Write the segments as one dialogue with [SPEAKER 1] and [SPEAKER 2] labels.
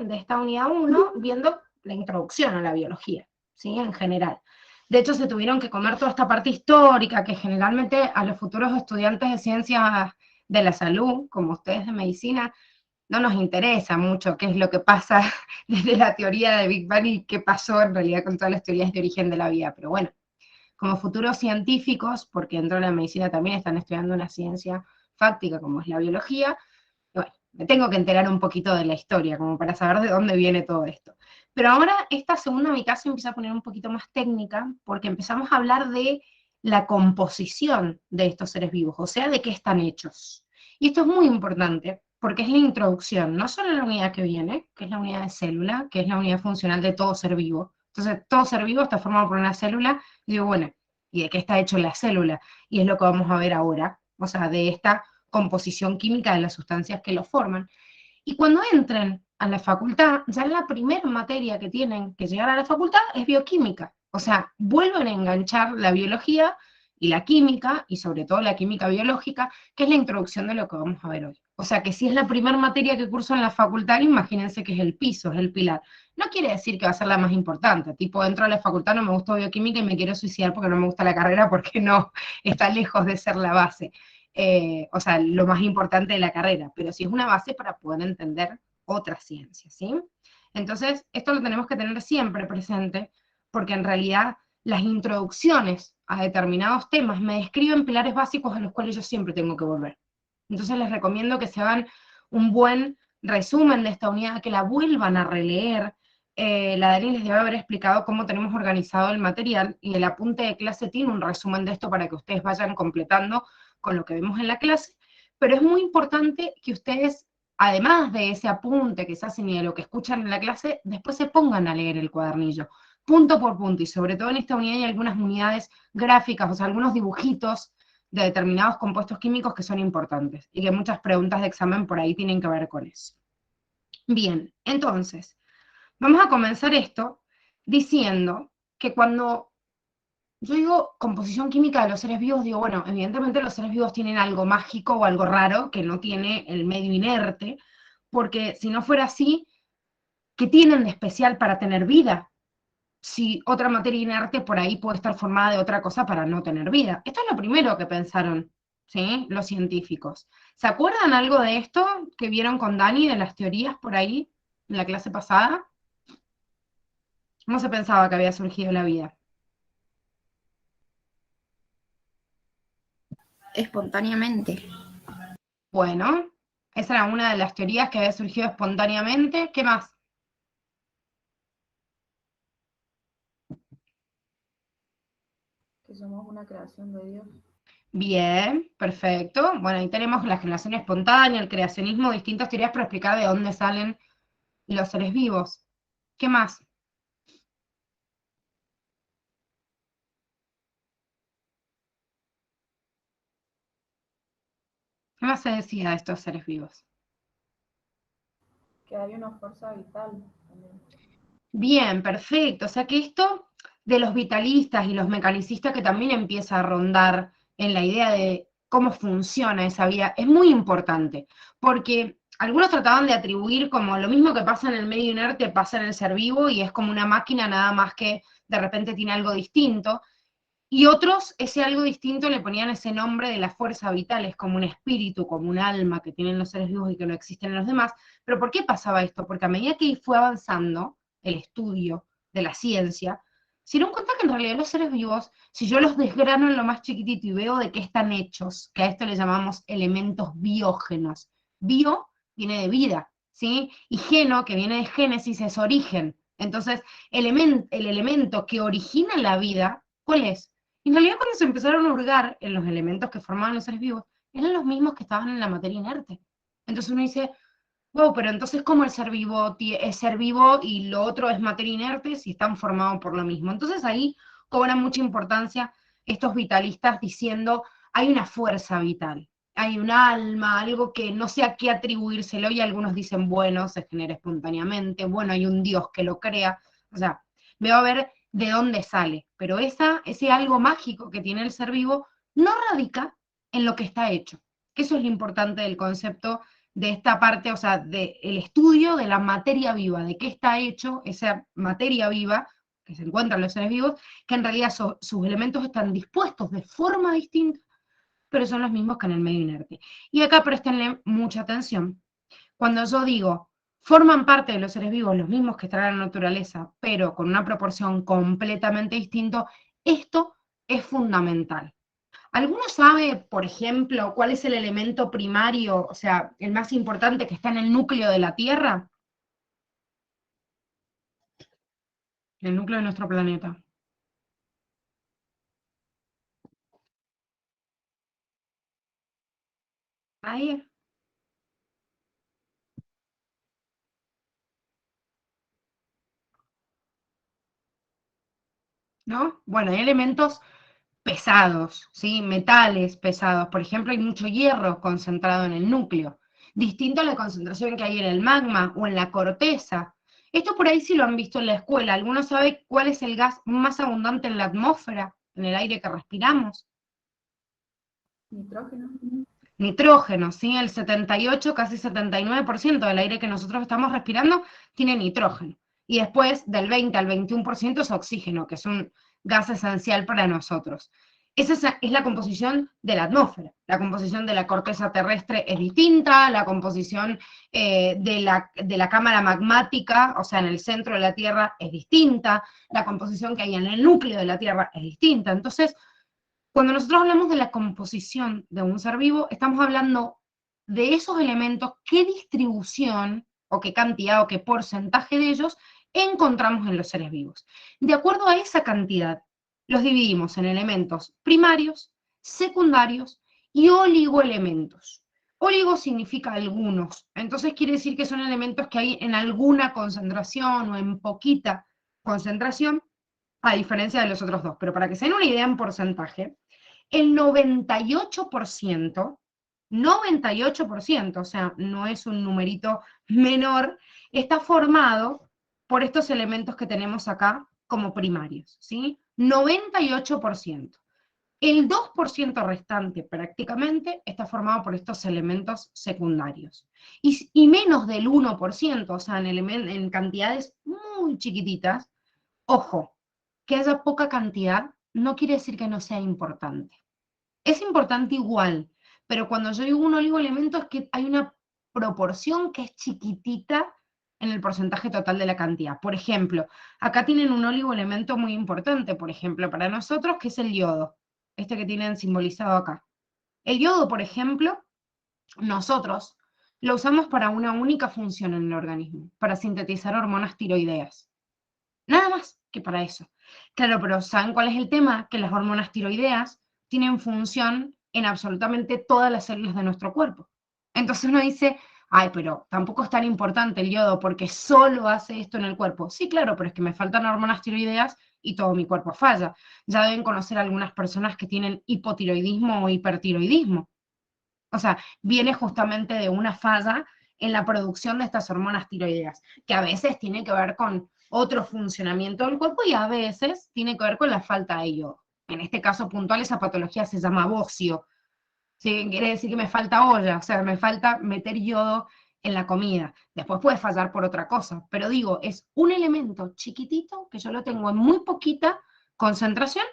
[SPEAKER 1] de esta unidad 1 viendo la introducción a la biología, ¿sí? En general. De hecho, se tuvieron que comer toda esta parte histórica que generalmente a los futuros estudiantes de ciencias de la salud, como ustedes de medicina, no nos interesa mucho qué es lo que pasa desde la teoría de Big Bang y qué pasó en realidad con todas las teorías de origen de la vida. Pero bueno, como futuros científicos, porque dentro de la medicina también están estudiando una ciencia fáctica como es la biología, bueno, me tengo que enterar un poquito de la historia, como para saber de dónde viene todo esto. Pero ahora esta segunda mitad se empieza a poner un poquito más técnica, porque empezamos a hablar de la composición de estos seres vivos, o sea, de qué están hechos. Y esto es muy importante, porque es la introducción, no solo la unidad que viene, que es la unidad de célula, que es la unidad funcional de todo ser vivo. Entonces, todo ser vivo está formado por una célula, y digo, bueno, ¿y de qué está hecho la célula? Y es lo que vamos a ver ahora, o sea, de esta composición química de las sustancias que lo forman. Y cuando entren a la facultad, ya la primera materia que tienen que llegar a la facultad es bioquímica. O sea, vuelven a enganchar la biología y la química, y sobre todo la química biológica, que es la introducción de lo que vamos a ver hoy. O sea, que si es la primera materia que curso en la facultad, imagínense que es el piso, es el pilar. No quiere decir que va a ser la más importante. Tipo, entro a la facultad, no me gustó bioquímica y me quiero suicidar porque no me gusta la carrera, porque no, está lejos de ser la base. O sea, lo más importante de la carrera, pero sí es una base para poder entender otras ciencias, ¿sí? Entonces, esto lo tenemos que tener siempre presente, porque en realidad las introducciones a determinados temas me describen pilares básicos a los cuales yo siempre tengo que volver. Entonces les recomiendo que se hagan un buen resumen de esta unidad, que la vuelvan a releer. La Dani les debe haber explicado cómo tenemos organizado el material, y el apunte de clase tiene un resumen de esto para que ustedes vayan completando con lo que vemos en la clase, pero es muy importante que ustedes, además de ese apunte que se hacen y de lo que escuchan en la clase, después se pongan a leer el cuadernillo, punto por punto, y sobre todo en esta unidad hay algunas unidades gráficas, o sea, algunos dibujitos de determinados compuestos químicos que son importantes, y que muchas preguntas de examen por ahí tienen que ver con eso. Bien, entonces, vamos a comenzar esto diciendo que cuando yo digo composición química de los seres vivos, digo, bueno, evidentemente los seres vivos tienen algo mágico o algo raro que no tiene el medio inerte, porque si no fuera así, ¿qué tienen de especial para tener vida? Si otra materia inerte por ahí puede estar formada de otra cosa para no tener vida. Esto es lo primero que pensaron, ¿sí? Los científicos. ¿Se acuerdan algo de esto que vieron con Dani, de las teorías por ahí, en la clase pasada? ¿Cómo se pensaba que había surgido la vida?
[SPEAKER 2] Espontáneamente.
[SPEAKER 1] Bueno, esa era una de las teorías que había surgido espontáneamente. ¿Qué más?
[SPEAKER 2] Que somos una creación de Dios.
[SPEAKER 1] Bien, perfecto. Bueno, ahí tenemos la generación espontánea, el creacionismo, distintas teorías para explicar de dónde salen los seres vivos. ¿Qué más? ¿Qué más se decía de estos seres vivos?
[SPEAKER 2] Que hay una fuerza vital también.
[SPEAKER 1] Bien, perfecto. O sea que esto de los vitalistas y los mecanicistas que también empieza a rondar en la idea de cómo funciona esa vida es muy importante, porque algunos trataban de atribuir como lo mismo que pasa en el medio inerte pasa en el ser vivo y es como una máquina nada más que de repente tiene algo distinto, y otros ese algo distinto le ponían ese nombre de la fuerza vital, es como un espíritu, como un alma que tienen los seres vivos y que no existen en los demás. Pero ¿por qué pasaba esto? Porque a medida que fue avanzando el estudio de la ciencia, se dieron cuenta que en realidad los seres vivos, si yo los desgrano en lo más chiquitito y veo de qué están hechos, que a esto le llamamos elementos biógenos. Bio viene de vida, ¿sí? Y geno, que viene de génesis, es origen. Entonces, el elemento que origina la vida, ¿cuál es? Y en realidad cuando se empezaron a hurgar en los elementos que formaban los seres vivos, eran los mismos que estaban en la materia inerte. Entonces uno dice, wow, pero entonces ¿cómo el ser vivo es ser vivo y lo otro es materia inerte si están formados por lo mismo? Entonces ahí cobran mucha importancia estos vitalistas diciendo, hay una fuerza vital, hay un alma, algo que no sé a qué atribuírselo, y algunos dicen, bueno, se genera espontáneamente, bueno, hay un Dios que lo crea, o sea, veo a ver de dónde sale, pero ese algo mágico que tiene el ser vivo no radica en lo que está hecho, que eso es lo importante del concepto de esta parte, o sea, del estudio de la materia viva, de qué está hecho esa materia viva que se encuentra en los seres vivos, que en realidad sus elementos están dispuestos de forma distinta, pero son los mismos que en el medio inerte. Y acá prestenle mucha atención. Cuando yo digo, forman parte de los seres vivos los mismos que están en la naturaleza, pero con una proporción completamente distinta, esto es fundamental. ¿Alguno sabe, por ejemplo, cuál es el elemento primario, o sea, el más importante que está en el núcleo de la Tierra? El núcleo de nuestro planeta. Ahí, ¿no? Bueno, hay elementos pesados, ¿sí? Metales pesados. Por ejemplo, hay mucho hierro concentrado en el núcleo, distinto a la concentración que hay en el magma o en la corteza. Esto por ahí sí lo han visto en la escuela. ¿Alguno sabe cuál es el gas más abundante en la atmósfera, en el aire que respiramos?
[SPEAKER 2] Nitrógeno.
[SPEAKER 1] Nitrógeno, ¿sí? El 78, casi 79% del aire que nosotros estamos respirando tiene nitrógeno. Y después del 20 al 21% es oxígeno, que es un gas esencial para nosotros. Esa es la composición de la atmósfera. La composición de la corteza terrestre es distinta, la composición de la cámara magmática, o sea, en el centro de la Tierra, es distinta, la composición que hay en el núcleo de la Tierra es distinta. Entonces, cuando nosotros hablamos de la composición de un ser vivo, estamos hablando de esos elementos, qué distribución o qué cantidad o qué porcentaje de ellos encontramos en los seres vivos. De acuerdo a esa cantidad, los dividimos en elementos primarios, secundarios y oligoelementos. Oligo significa algunos, entonces quiere decir que son elementos que hay en alguna concentración o en poquita concentración, a diferencia de los otros dos. Pero para que se den una idea en porcentaje, el 98%, o sea, no es un numerito menor, está formado por estos elementos que tenemos acá como primarios, ¿sí? 98%. El 2% restante prácticamente está formado por estos elementos secundarios. Y menos del 1%, o sea, en cantidades muy chiquititas, ojo, que haya poca cantidad no quiere decir que no sea importante. Es importante igual, pero cuando yo digo un oligoelemento es que hay una proporción que es chiquitita en el porcentaje total de la cantidad. Por ejemplo, acá tienen un oligoelemento muy importante, por ejemplo, para nosotros, que es el yodo, este que tienen simbolizado acá. El yodo, por ejemplo, nosotros lo usamos para una única función en el organismo, para sintetizar hormonas tiroideas. Nada más que para eso. Claro, pero ¿saben cuál es el tema? Que las hormonas tiroideas tienen función en absolutamente todas las células de nuestro cuerpo. Entonces uno dice, ay, pero tampoco es tan importante el yodo porque solo hace esto en el cuerpo. Sí, claro, pero es que me faltan hormonas tiroideas y todo mi cuerpo falla. Ya deben conocer algunas personas que tienen hipotiroidismo o hipertiroidismo. O sea, viene justamente de una falla en la producción de estas hormonas tiroideas, que a veces tiene que ver con otro funcionamiento del cuerpo y a veces tiene que ver con la falta de yodo. En este caso puntual, esa patología se llama bocio. ¿Sí? Quiere decir que me falta olla, o sea, me falta meter yodo en la comida. Después puede fallar por otra cosa, pero digo, es un elemento chiquitito que yo lo tengo en muy poquita concentración,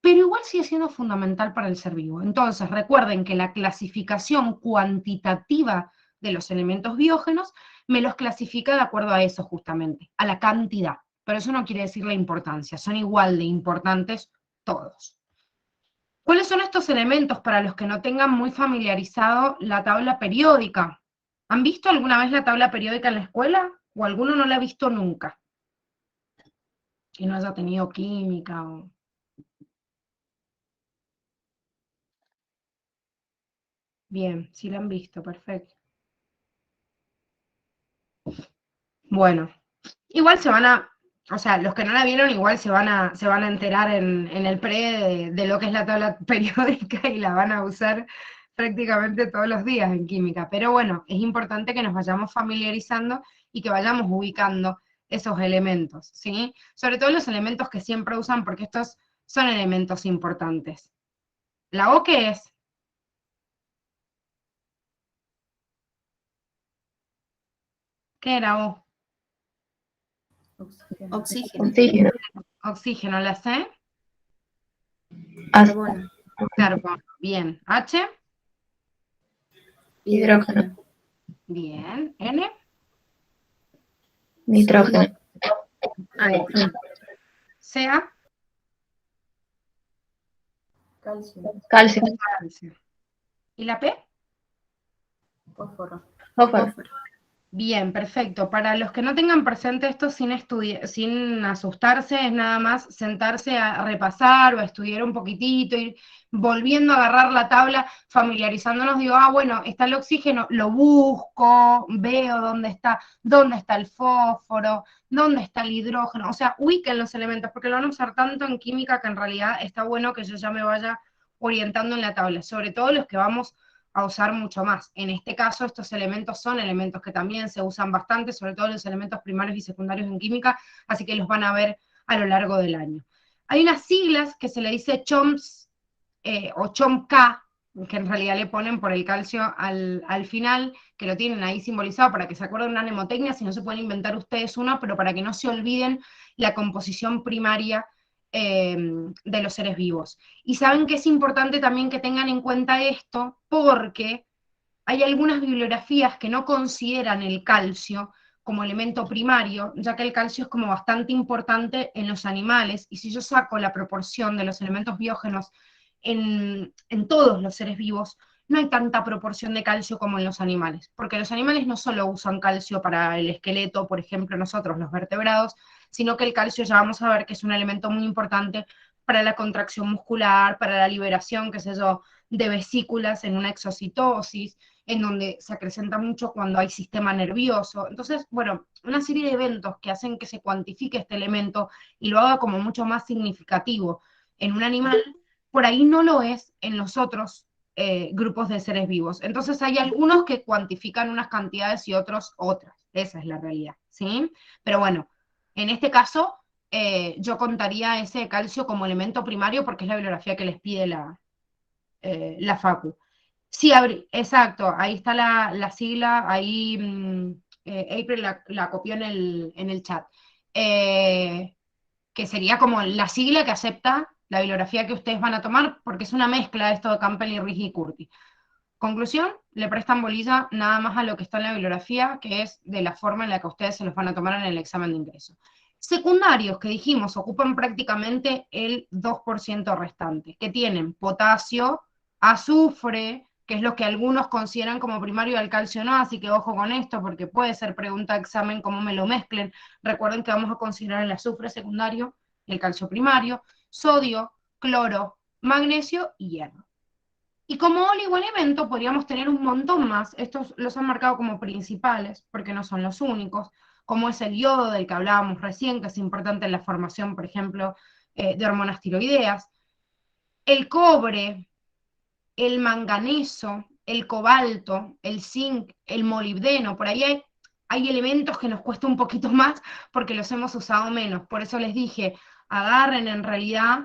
[SPEAKER 1] pero igual sigue siendo fundamental para el ser vivo. Entonces, recuerden que la clasificación cuantitativa de los elementos biógenos me los clasifica de acuerdo a eso justamente, a la cantidad. Pero eso no quiere decir la importancia, son igual de importantes todos. ¿Cuáles son estos elementos para los que no tengan muy familiarizado la tabla periódica? ¿Han visto alguna vez la tabla periódica en la escuela? ¿O alguno no la ha visto nunca? Que no haya tenido química o... Bien, sí la han visto, perfecto. Bueno, igual se van a, o sea, los que no la vieron igual se van a enterar en el pre de lo que es la tabla periódica y la van a usar prácticamente todos los días en química. Pero bueno, es importante que nos vayamos familiarizando y que vayamos ubicando esos elementos, ¿sí? Sobre todo los elementos que siempre usan porque estos son elementos importantes. ¿La O qué es? ¿Qué era O?
[SPEAKER 2] Oxígeno.
[SPEAKER 3] Oxígeno.
[SPEAKER 1] Oxígeno, ¿la C?
[SPEAKER 2] Carbono.
[SPEAKER 1] Carbono, bien. H,
[SPEAKER 3] Hidrógeno.
[SPEAKER 1] bien. N,
[SPEAKER 3] Nitrógeno.
[SPEAKER 2] Aire.
[SPEAKER 1] Ca,
[SPEAKER 2] Calcio.
[SPEAKER 3] Calcio.
[SPEAKER 1] calcio. ¿Y la P?
[SPEAKER 2] Fósforo.
[SPEAKER 3] Fósforo.
[SPEAKER 1] Bien, perfecto. Para los que no tengan presente esto sin asustarse, es nada más sentarse a repasar o a estudiar un poquitito, ir volviendo a agarrar la tabla, familiarizándonos, digo, bueno, está el oxígeno, lo busco, veo dónde está el fósforo, dónde está el hidrógeno, o sea, ubiquen los elementos, porque lo van a usar tanto en química que en realidad está bueno que yo ya me vaya orientando en la tabla, sobre todo los que vamos a usar mucho más. En este caso, estos elementos son elementos que también se usan bastante, sobre todo los elementos primarios y secundarios en química, así que los van a ver a lo largo del año. Hay unas siglas que se le dice CHOMS o CHOMK, que en realidad le ponen por el calcio al final, que lo tienen ahí simbolizado para que se acuerden una mnemotecnia, si no se pueden inventar ustedes una, pero para que no se olviden la composición primaria de los seres vivos. Y saben que es importante también que tengan en cuenta esto, porque hay algunas bibliografías que no consideran el calcio como elemento primario, ya que el calcio es como bastante importante en los animales, y si yo saco la proporción de los elementos biógenos en todos los seres vivos, no hay tanta proporción de calcio como en los animales, porque los animales no solo usan calcio para el esqueleto, por ejemplo nosotros los vertebrados, sino que el calcio ya vamos a ver que es un elemento muy importante para la contracción muscular, para la liberación, qué sé yo, de vesículas en una exocitosis, en donde se acrecenta mucho cuando hay sistema nervioso. Entonces, bueno, una serie de eventos que hacen que se cuantifique este elemento y lo haga como mucho más significativo en un animal, por ahí no lo es en los otros grupos de seres vivos. Entonces hay algunos que cuantifican unas cantidades y otros otras. Esa es la realidad, ¿sí? Pero bueno, en este caso yo contaría ese calcio como elemento primario porque es la bibliografía que les pide la Facu. Sí, exacto, ahí está la sigla, ahí April la copió en el chat. Que sería como la sigla que acepta la bibliografía que ustedes van a tomar, porque es una mezcla de esto de Campbell y Riggi y Curti. Conclusión, le prestan bolilla nada más a lo que está en la bibliografía, que es de la forma en la que ustedes se los van a tomar en el examen de ingreso. Secundarios, que dijimos, ocupan prácticamente el 2% restante, que tienen potasio, azufre, que es lo que algunos consideran como primario al calcio no, así que ojo con esto, porque puede ser pregunta de examen cómo me lo mezclen. Recuerden que vamos a considerar el azufre secundario, el calcio primario, sodio, cloro, magnesio y hierro. Y como oligoelemento podríamos tener un montón más, estos los han marcado como principales, porque no son los únicos, como es el yodo del que hablábamos recién, que es importante en la formación, por ejemplo, de hormonas tiroideas, el cobre, el manganeso, el cobalto, el zinc, el molibdeno, por ahí hay elementos que nos cuesta un poquito más porque los hemos usado menos, por eso les dije, agarren en realidad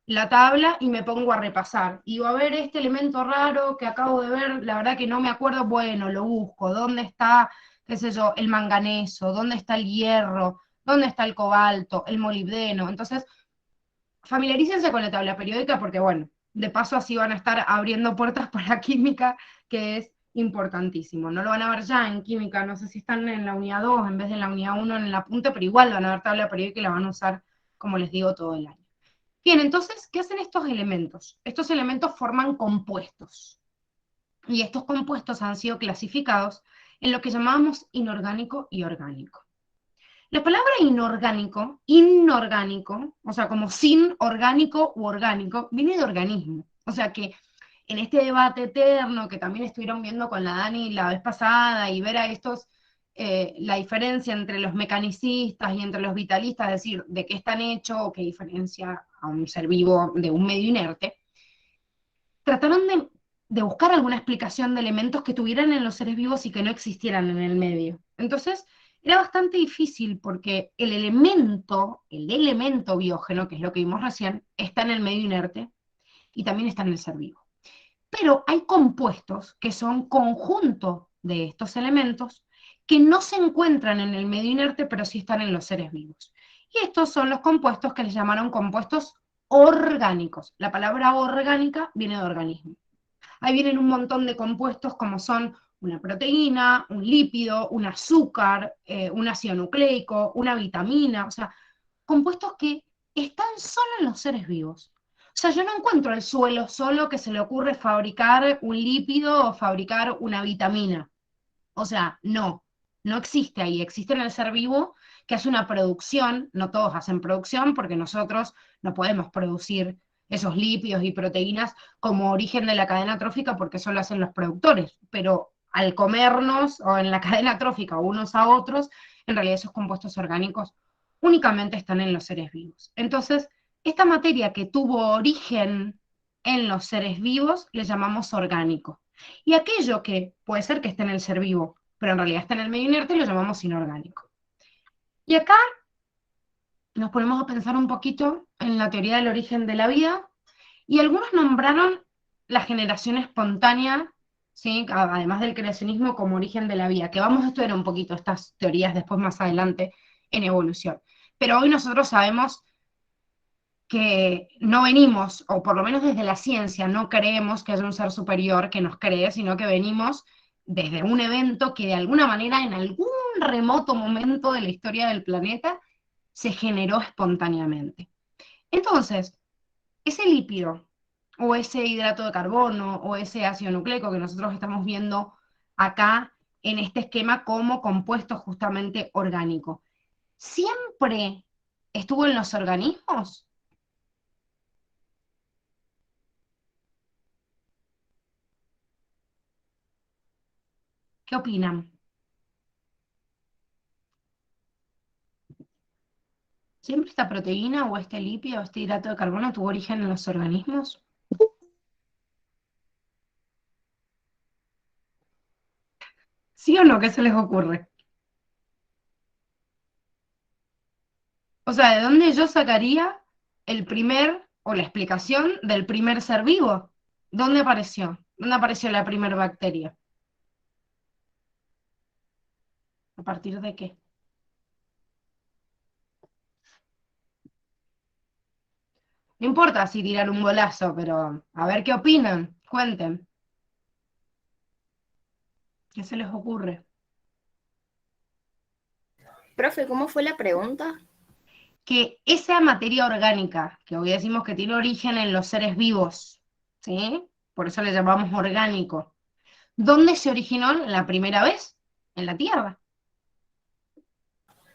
[SPEAKER 1] la tabla y me pongo a repasar. Y a ver, este elemento raro que acabo de ver, la verdad que no me acuerdo, bueno, lo busco. ¿Dónde está, qué sé yo, el manganeso? ¿Dónde está el hierro? ¿Dónde está el cobalto? El molibdeno. Entonces, familiarícense con la tabla periódica porque, bueno, de paso así van a estar abriendo puertas para química, que es importantísimo. No lo van a ver ya en química, no sé si están en la unidad 2 en vez de en la unidad 1 en la punta, pero igual van a ver tabla periódica y la van a usar, como les digo, todo el año. Bien, entonces, ¿qué hacen estos elementos? Estos elementos forman compuestos. Y estos compuestos han sido clasificados en lo que llamamos inorgánico y orgánico. La palabra inorgánico, o sea, como sin orgánico u orgánico, viene de organismo. O sea que en este debate eterno que también estuvieron viendo con la Dani la vez pasada y ver a estos, la diferencia entre los mecanicistas y entre los vitalistas, es decir, de qué están hechos o qué diferencia a un ser vivo de un medio inerte, trataron de buscar alguna explicación de elementos que tuvieran en los seres vivos y que no existieran en el medio. Entonces, era bastante difícil porque el elemento biógeno, que es lo que vimos recién, está en el medio inerte y también está en el ser vivo. Pero hay compuestos que son conjunto de estos elementos que no se encuentran en el medio inerte, pero sí están en los seres vivos. Y estos son los compuestos que les llamaron compuestos orgánicos. La palabra orgánica viene de organismo. Ahí vienen un montón de compuestos como son una proteína, un lípido, un azúcar, un ácido nucleico, una vitamina, o sea, compuestos que están solo en los seres vivos. O sea, yo no encuentro el suelo solo que se le ocurre fabricar un lípido o fabricar una vitamina. O sea, no existe ahí, existe en el ser vivo que hace una producción, no todos hacen producción porque nosotros no podemos producir esos lípidos y proteínas como origen de la cadena trófica porque eso lo hacen los productores, pero al comernos o en la cadena trófica unos a otros, en realidad esos compuestos orgánicos únicamente están en los seres vivos. Entonces, esta materia que tuvo origen en los seres vivos le llamamos orgánico. Y aquello que puede ser que esté en el ser vivo, pero en realidad está en el medio inerte, lo llamamos inorgánico. Y acá nos ponemos a pensar un poquito en la teoría del origen de la vida, y algunos nombraron la generación espontánea, ¿sí? Además del creacionismo como origen de la vida, que vamos a estudiar un poquito estas teorías después más adelante en evolución. Pero hoy nosotros sabemos que no venimos, o por lo menos desde la ciencia, no creemos que haya un ser superior que nos cree, sino que venimos desde un evento que de alguna manera en algún remoto momento de la historia del planeta se generó espontáneamente. Entonces, ese lípido, o ese hidrato de carbono, o ese ácido nucleico que nosotros estamos viendo acá en este esquema como compuesto justamente orgánico, ¿siempre estuvo en los organismos? ¿Qué opinan? ¿Siempre esta proteína o este lípido o este hidrato de carbono tuvo origen en los organismos? ¿Sí o no? ¿Qué se les ocurre? O sea, ¿de dónde yo sacaría el primer, o la explicación del primer ser vivo? ¿Dónde apareció? ¿Dónde apareció la primera bacteria? ¿A partir de qué? No importa si tirar un bolazo, pero a ver qué opinan. Cuenten. ¿Qué se les ocurre?
[SPEAKER 2] Profe, ¿cómo fue la pregunta?
[SPEAKER 1] Que esa materia orgánica, que hoy decimos que tiene origen en los seres vivos, ¿sí? Por eso le llamamos orgánico. ¿Dónde se originó la primera vez? En la Tierra.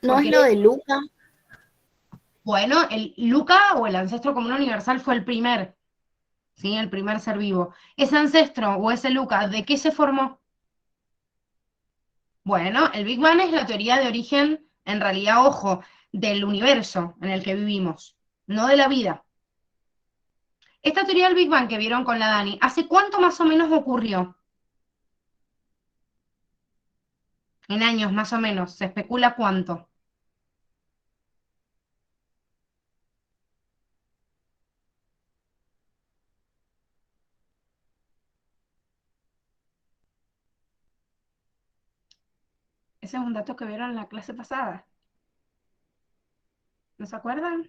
[SPEAKER 2] ¿No es
[SPEAKER 1] Porque,
[SPEAKER 2] lo de Luca?
[SPEAKER 1] bueno, el Luca o el ancestro común universal fue el primer, ¿sí? El primer ser vivo. Ese ancestro o ese Luca, ¿de qué se formó? Bueno, el Big Bang es la teoría de origen, en realidad, ojo, del universo en el que vivimos, no de la vida. Esta teoría del Big Bang que vieron con la Dani, ¿hace cuánto más o menos ocurrió? En años más o menos, se especula cuánto. Ese es un dato que vieron en la clase pasada. ¿No se acuerdan?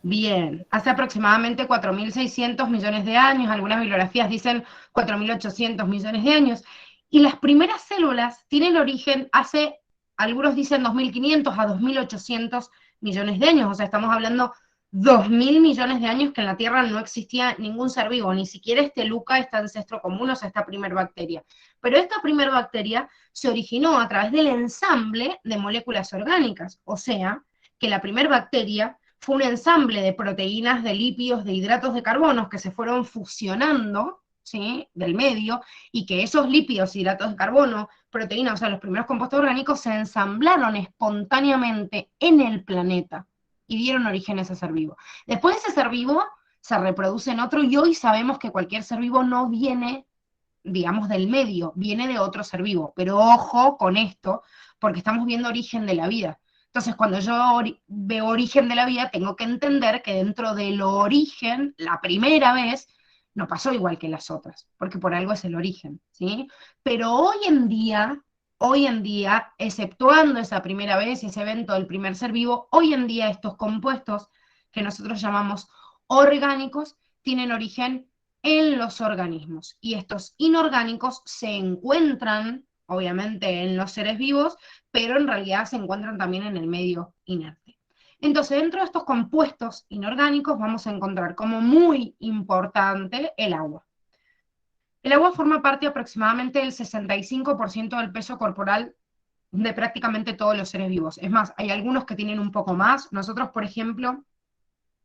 [SPEAKER 1] Bien, hace aproximadamente 4.600 millones de años, algunas bibliografías dicen 4.800 millones de años, y las primeras células tienen origen hace, algunos dicen 2.500 a 2.800 millones de años, o sea, estamos hablando 2.000 millones de años que en la Tierra no existía ningún ser vivo, ni siquiera este Luca, este ancestro común, o sea, esta primer bacteria. Pero esta primer bacteria se originó a través del ensamble de moléculas orgánicas, o sea, que la primer bacteria fue un ensamble de proteínas, de lípidos, de hidratos de carbono que se fueron fusionando, ¿sí? Del medio, y que esos lípidos, hidratos de carbono, proteínas, o sea, los primeros compuestos orgánicos se ensamblaron espontáneamente en el planeta y dieron origen a ese ser vivo. Después ese ser vivo se reproduce en otro y hoy sabemos que cualquier ser vivo no viene, digamos, del medio, viene de otro ser vivo. Pero ojo con esto, porque estamos viendo origen de la vida. Entonces, cuando yo veo origen de la vida, tengo que entender que dentro del origen, la primera vez, no pasó igual que las otras, porque por algo es el origen, ¿sí? Pero hoy en día, exceptuando esa primera vez, ese evento del primer ser vivo, hoy en día estos compuestos que nosotros llamamos orgánicos tienen origen en los organismos y estos inorgánicos se encuentran, obviamente, en los seres vivos, pero en realidad se encuentran también en el medio inerte. Entonces, dentro de estos compuestos inorgánicos vamos a encontrar como muy importante el agua. El agua forma parte aproximadamente del 65% del peso corporal de prácticamente todos los seres vivos. Es más, hay algunos que tienen un poco más. Nosotros, por ejemplo,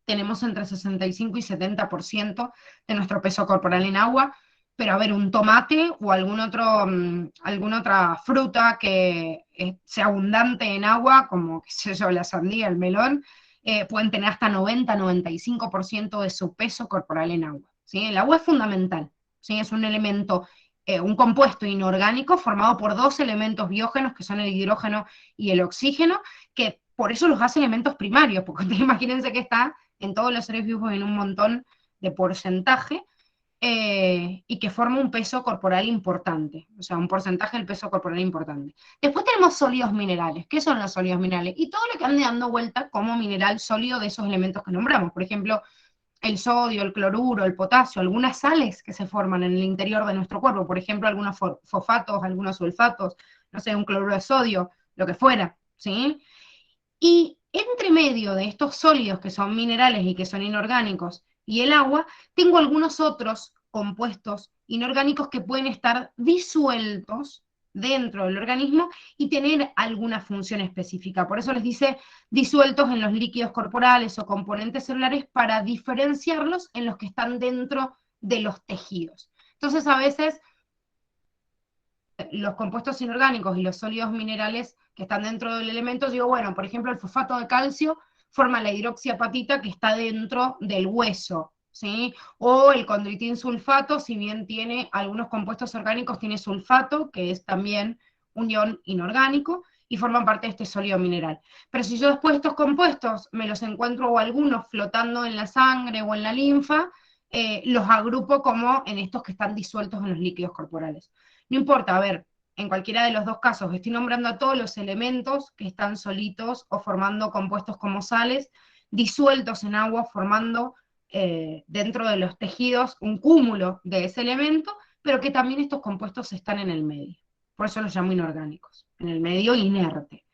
[SPEAKER 1] tenemos entre 65 y 70% de nuestro peso corporal en agua, pero a ver, un tomate o alguna otra fruta que sea abundante en agua, como, qué sé yo, la sandía, el melón, pueden tener hasta 90-95% de su peso corporal en agua, ¿sí? El agua es fundamental, ¿sí? Es un elemento, un compuesto inorgánico formado por dos elementos biógenos, que son el hidrógeno y el oxígeno, que por eso los hace elementos primarios, porque imagínense que está en todos los seres vivos en un montón de porcentaje, y que forma un peso corporal importante, o sea, un porcentaje del peso corporal importante. Después tenemos sólidos minerales. ¿Qué son los sólidos minerales? Y todo lo que ande dando vuelta como mineral sólido de esos elementos que nombramos. Por ejemplo, el sodio, el cloruro, el potasio, algunas sales que se forman en el interior de nuestro cuerpo, por ejemplo, algunos fosfatos, algunos sulfatos, no sé, un cloruro de sodio, lo que fuera, ¿sí? Y entre medio de estos sólidos que son minerales y que son inorgánicos y el agua, tengo algunos otros compuestos inorgánicos que pueden estar disueltos dentro del organismo y tener alguna función específica. Por eso les dice disueltos en los líquidos corporales o componentes celulares para diferenciarlos en los que están dentro de los tejidos. Entonces, a veces los compuestos inorgánicos y los sólidos minerales que están dentro del elemento, digo, bueno, por ejemplo, el fosfato de calcio forma la hidroxiapatita que está dentro del hueso, ¿sí? O el condroitin sulfato, si bien tiene algunos compuestos orgánicos, tiene sulfato, que es también un ion inorgánico, y forman parte de este sólido mineral. Pero si yo después estos compuestos me los encuentro o algunos flotando en la sangre o en la linfa, los agrupo como en estos que están disueltos en los líquidos corporales. No importa, a ver, en cualquiera de los dos casos, estoy nombrando a todos los elementos que están solitos o formando compuestos como sales, disueltos en agua, formando dentro de los tejidos un cúmulo de ese elemento, pero que también estos compuestos están en el medio. Por eso los llamo inorgánicos, en el medio inerte.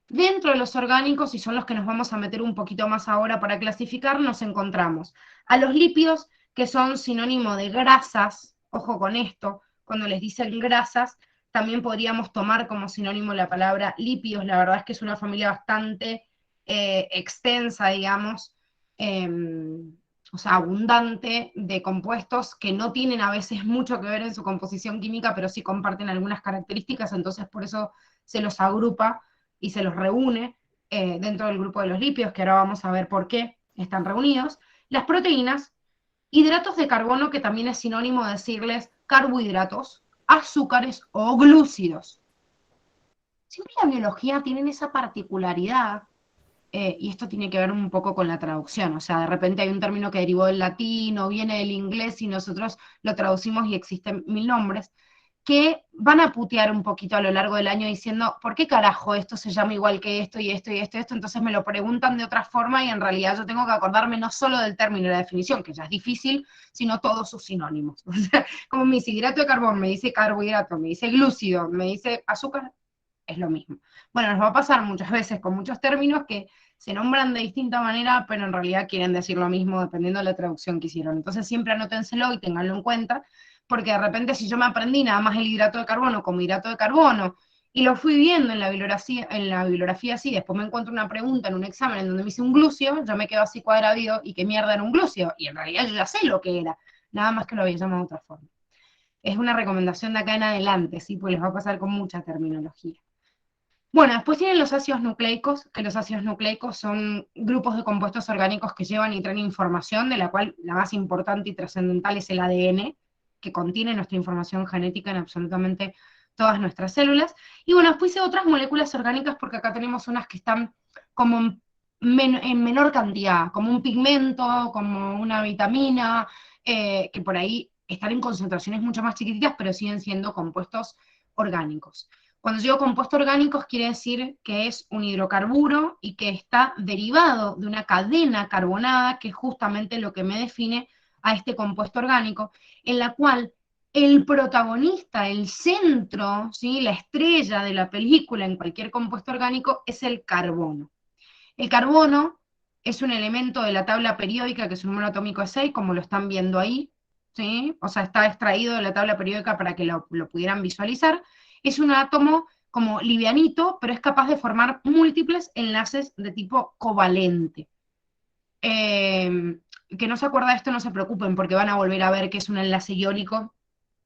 [SPEAKER 1] Dentro de los orgánicos, y son los que nos vamos a meter un poquito más ahora para clasificar, nos encontramos a los lípidos, que son sinónimo de grasas, ojo con esto, cuando les dicen grasas, también podríamos tomar como sinónimo la palabra lípidos. La verdad es que es una familia bastante extensa, digamos, eh, o sea, abundante de compuestos que no tienen a veces mucho que ver en su composición química, pero sí comparten algunas características, entonces por eso se los agrupa y se los reúne dentro del grupo de los lípidos, que ahora vamos a ver por qué están reunidos. Las proteínas, hidratos de carbono, que también es sinónimo de decirles carbohidratos, azúcares o glúcidos. Siempre la biología tiene esa particularidad, y esto tiene que ver un poco con la traducción, o sea, de repente hay un término que derivó del latín o viene del inglés y nosotros lo traducimos y existen mil nombres, que van a putear un poquito a lo largo del año diciendo, ¿por qué carajo esto se llama igual que esto y esto y esto y esto? Entonces me lo preguntan de otra forma y en realidad yo tengo que acordarme no solo del término y la definición, que ya es difícil, sino todos sus sinónimos. O sea, como me dice hidrato de carbón, me dice carbohidrato, me dice glúcido, me dice azúcar, es lo mismo. Bueno, nos va a pasar muchas veces con muchos términos que se nombran de distinta manera, pero en realidad quieren decir lo mismo dependiendo de la traducción que hicieron. Entonces siempre anótenselo y ténganlo en cuenta, porque de repente si yo me aprendí nada más el hidrato de carbono como hidrato de carbono, y lo fui viendo en la bibliografía así, después me encuentro una pregunta en un examen en donde me hice un glúcido, yo me quedo así cuadrado y qué mierda era un glúcido, y en realidad yo ya sé lo que era, nada más que lo había llamado de otra forma. Es una recomendación de acá en adelante, ¿sí? Porque les va a pasar con mucha terminología. Bueno, después tienen los ácidos nucleicos, que los ácidos nucleicos son grupos de compuestos orgánicos que llevan y traen información, de la cual la más importante y trascendental es el ADN, que contiene nuestra información genética en absolutamente todas nuestras células. Y bueno, después hay otras moléculas orgánicas, porque acá tenemos unas que están como en menor cantidad, como un pigmento, como una vitamina, que por ahí están en concentraciones mucho más chiquititas, pero siguen siendo compuestos orgánicos. Cuando digo compuesto orgánicos, quiere decir que es un hidrocarburo y que está derivado de una cadena carbonada, que es justamente lo que me define a este compuesto orgánico, en la cual el protagonista, el centro, ¿sí? La estrella de la película en cualquier compuesto orgánico es el carbono. El carbono es un elemento de la tabla periódica que su número atómico es 6, como lo están viendo ahí, ¿sí? O sea, está extraído de la tabla periódica para que lo pudieran visualizar. Es un átomo como livianito, pero es capaz de formar múltiples enlaces de tipo covalente. Que no se acuerda de esto, no se preocupen, porque van a volver a ver que es un enlace iónico,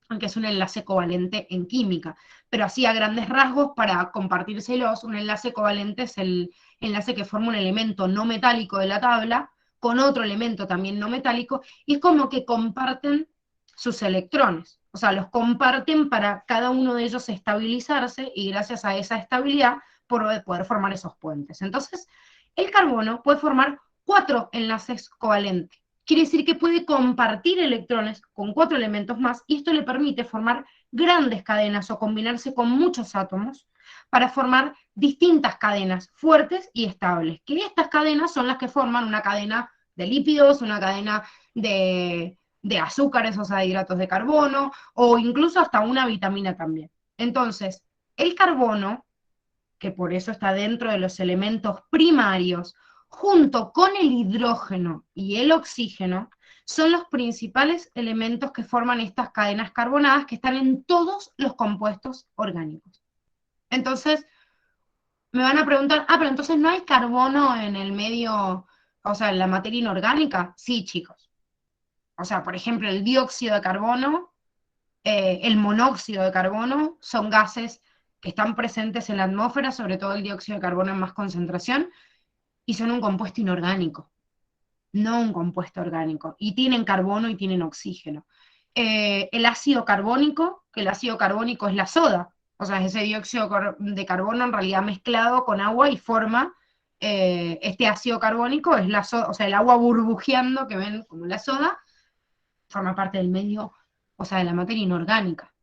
[SPEAKER 1] aunque es un enlace covalente en química. Pero así a grandes rasgos, para compartírselos, un enlace covalente es el enlace que forma un elemento no metálico de la tabla con otro elemento también no metálico, y es como que comparten sus electrones. O sea, los comparten para cada uno de ellos estabilizarse, y gracias a esa estabilidad poder formar esos puentes. Entonces, el carbono puede formar 4 enlaces covalentes. Quiere decir que puede compartir electrones con 4 elementos más, y esto le permite formar grandes cadenas o combinarse con muchos átomos para formar distintas cadenas fuertes y estables, que estas cadenas son las que forman una cadena de lípidos, una cadena de azúcares, o sea, de hidratos de carbono, o incluso hasta una vitamina también. Entonces, el carbono, que por eso está dentro de los elementos primarios, junto con el hidrógeno y el oxígeno, son los principales elementos que forman estas cadenas carbonadas que están en todos los compuestos orgánicos. Entonces, me van a preguntar, pero entonces no hay carbono en el medio, o sea, en la materia inorgánica. Sí, chicos. O sea, por ejemplo, el dióxido de carbono, el monóxido de carbono, son gases que están presentes en la atmósfera, sobre todo el dióxido de carbono en más concentración, y son un compuesto inorgánico, no un compuesto orgánico, y tienen carbono y tienen oxígeno. El ácido carbónico, que el ácido carbónico es la soda, o sea, es ese dióxido de carbono en realidad mezclado con agua y forma este ácido carbónico, es la soda, o sea, el agua burbujeando que ven como la soda, forma parte del medio, o sea, de la materia inorgánica,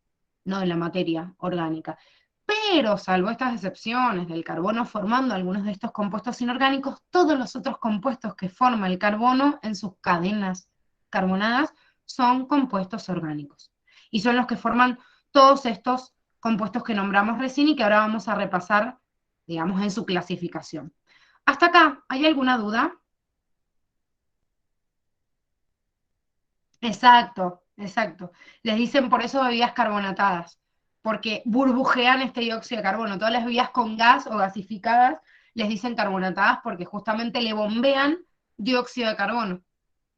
[SPEAKER 1] no de la materia orgánica. Pero salvo estas excepciones del carbono formando algunos de estos compuestos inorgánicos, todos los otros compuestos que forma el carbono en sus cadenas carbonadas son compuestos orgánicos. Y son los que forman todos estos compuestos que nombramos recién y que ahora vamos a repasar, digamos, en su clasificación. ¿Hasta acá hay alguna duda? Exacto, exacto. Les dicen por eso bebidas carbonatadas, porque burbujean este dióxido de carbono. Todas las bebidas con gas o gasificadas les dicen carbonatadas porque justamente le bombean dióxido de carbono.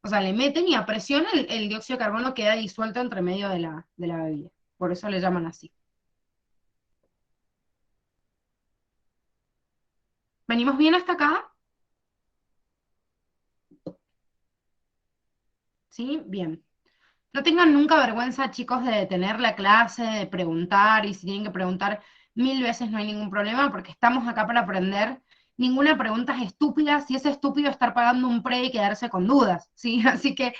[SPEAKER 1] O sea, le meten y a presión el dióxido de carbono queda disuelto entre medio de la bebida. Por eso le llaman así. ¿Venimos bien hasta acá? ¿Sí? Bien. No tengan nunca vergüenza, chicos, de detener la clase, de preguntar, y si tienen que preguntar 1000 veces no hay ningún problema, porque estamos acá para aprender. Ninguna pregunta es estúpida. Si es estúpido estar pagando un pre y quedarse con dudas, ¿sí? Así que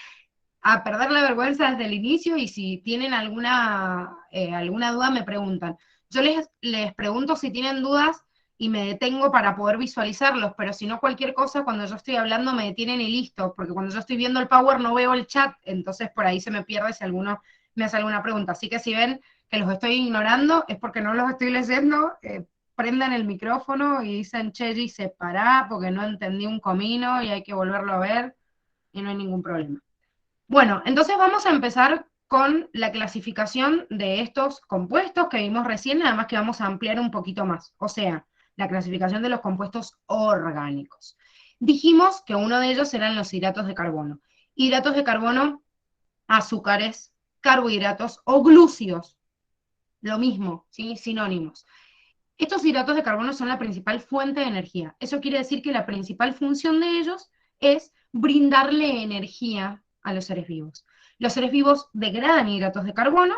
[SPEAKER 1] a perder la vergüenza desde el inicio, y si tienen alguna duda me preguntan. Yo les pregunto si tienen dudas y me detengo para poder visualizarlos, pero si no, cualquier cosa, cuando yo estoy hablando me detienen y listo, porque cuando yo estoy viendo el Power no veo el chat, entonces por ahí se me pierde si alguno me hace alguna pregunta. Así que si ven que los estoy ignorando es porque no los estoy leyendo. Prendan el micrófono y dicen, che, Gise, pará, porque no entendí un comino y hay que volverlo a ver, y no hay ningún problema. Bueno, entonces vamos a empezar con la clasificación de estos compuestos que vimos recién, además que vamos a ampliar un poquito más, o sea, la clasificación de los compuestos orgánicos. Dijimos que uno de ellos eran los hidratos de carbono. Hidratos de carbono, azúcares, carbohidratos o glúcidos, lo mismo, ¿sí? Sinónimos. Estos hidratos de carbono son la principal fuente de energía. Eso quiere decir que la principal función de ellos es brindarle energía a los seres vivos. Los seres vivos degradan hidratos de carbono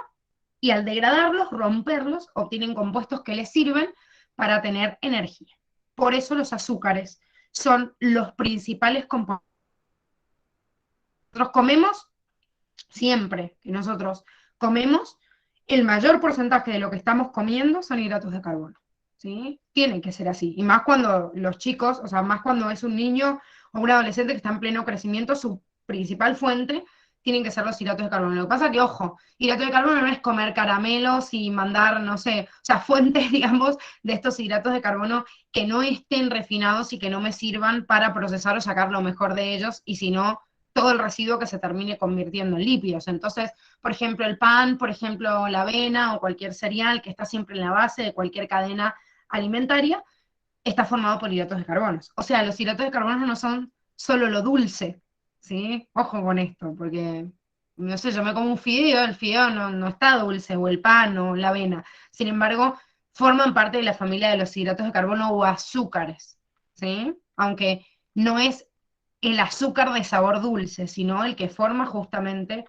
[SPEAKER 1] y al degradarlos, romperlos, obtienen compuestos que les sirven para tener energía. Por eso los azúcares son los principales compuestos. Nosotros comemos siempre que nosotros comemos, el mayor porcentaje de lo que estamos comiendo son hidratos de carbono, ¿sí? Tiene que ser así, y más cuando los chicos, o sea, más cuando es un niño o un adolescente que está en pleno crecimiento, su principal fuente tienen que ser los hidratos de carbono. Lo que pasa que, ojo, hidrato de carbono no es comer caramelos y mandar, no sé, o sea, fuentes, digamos, de estos hidratos de carbono que no estén refinados y que no me sirvan para procesar o sacar lo mejor de ellos, y si no, todo el residuo que se termine convirtiendo en lípidos. Entonces, por ejemplo, el pan, por ejemplo, la avena o cualquier cereal que está siempre en la base de cualquier cadena alimentaria, está formado por hidratos de carbono. O sea, los hidratos de carbono no son solo lo dulce, ¿sí? Ojo con esto, porque, no sé, yo me como un fideo, el fideo no está dulce, o el pan, o la avena. Sin embargo, forman parte de la familia de los hidratos de carbono o azúcares, ¿sí? Aunque no es el azúcar de sabor dulce, sino el que forma justamente,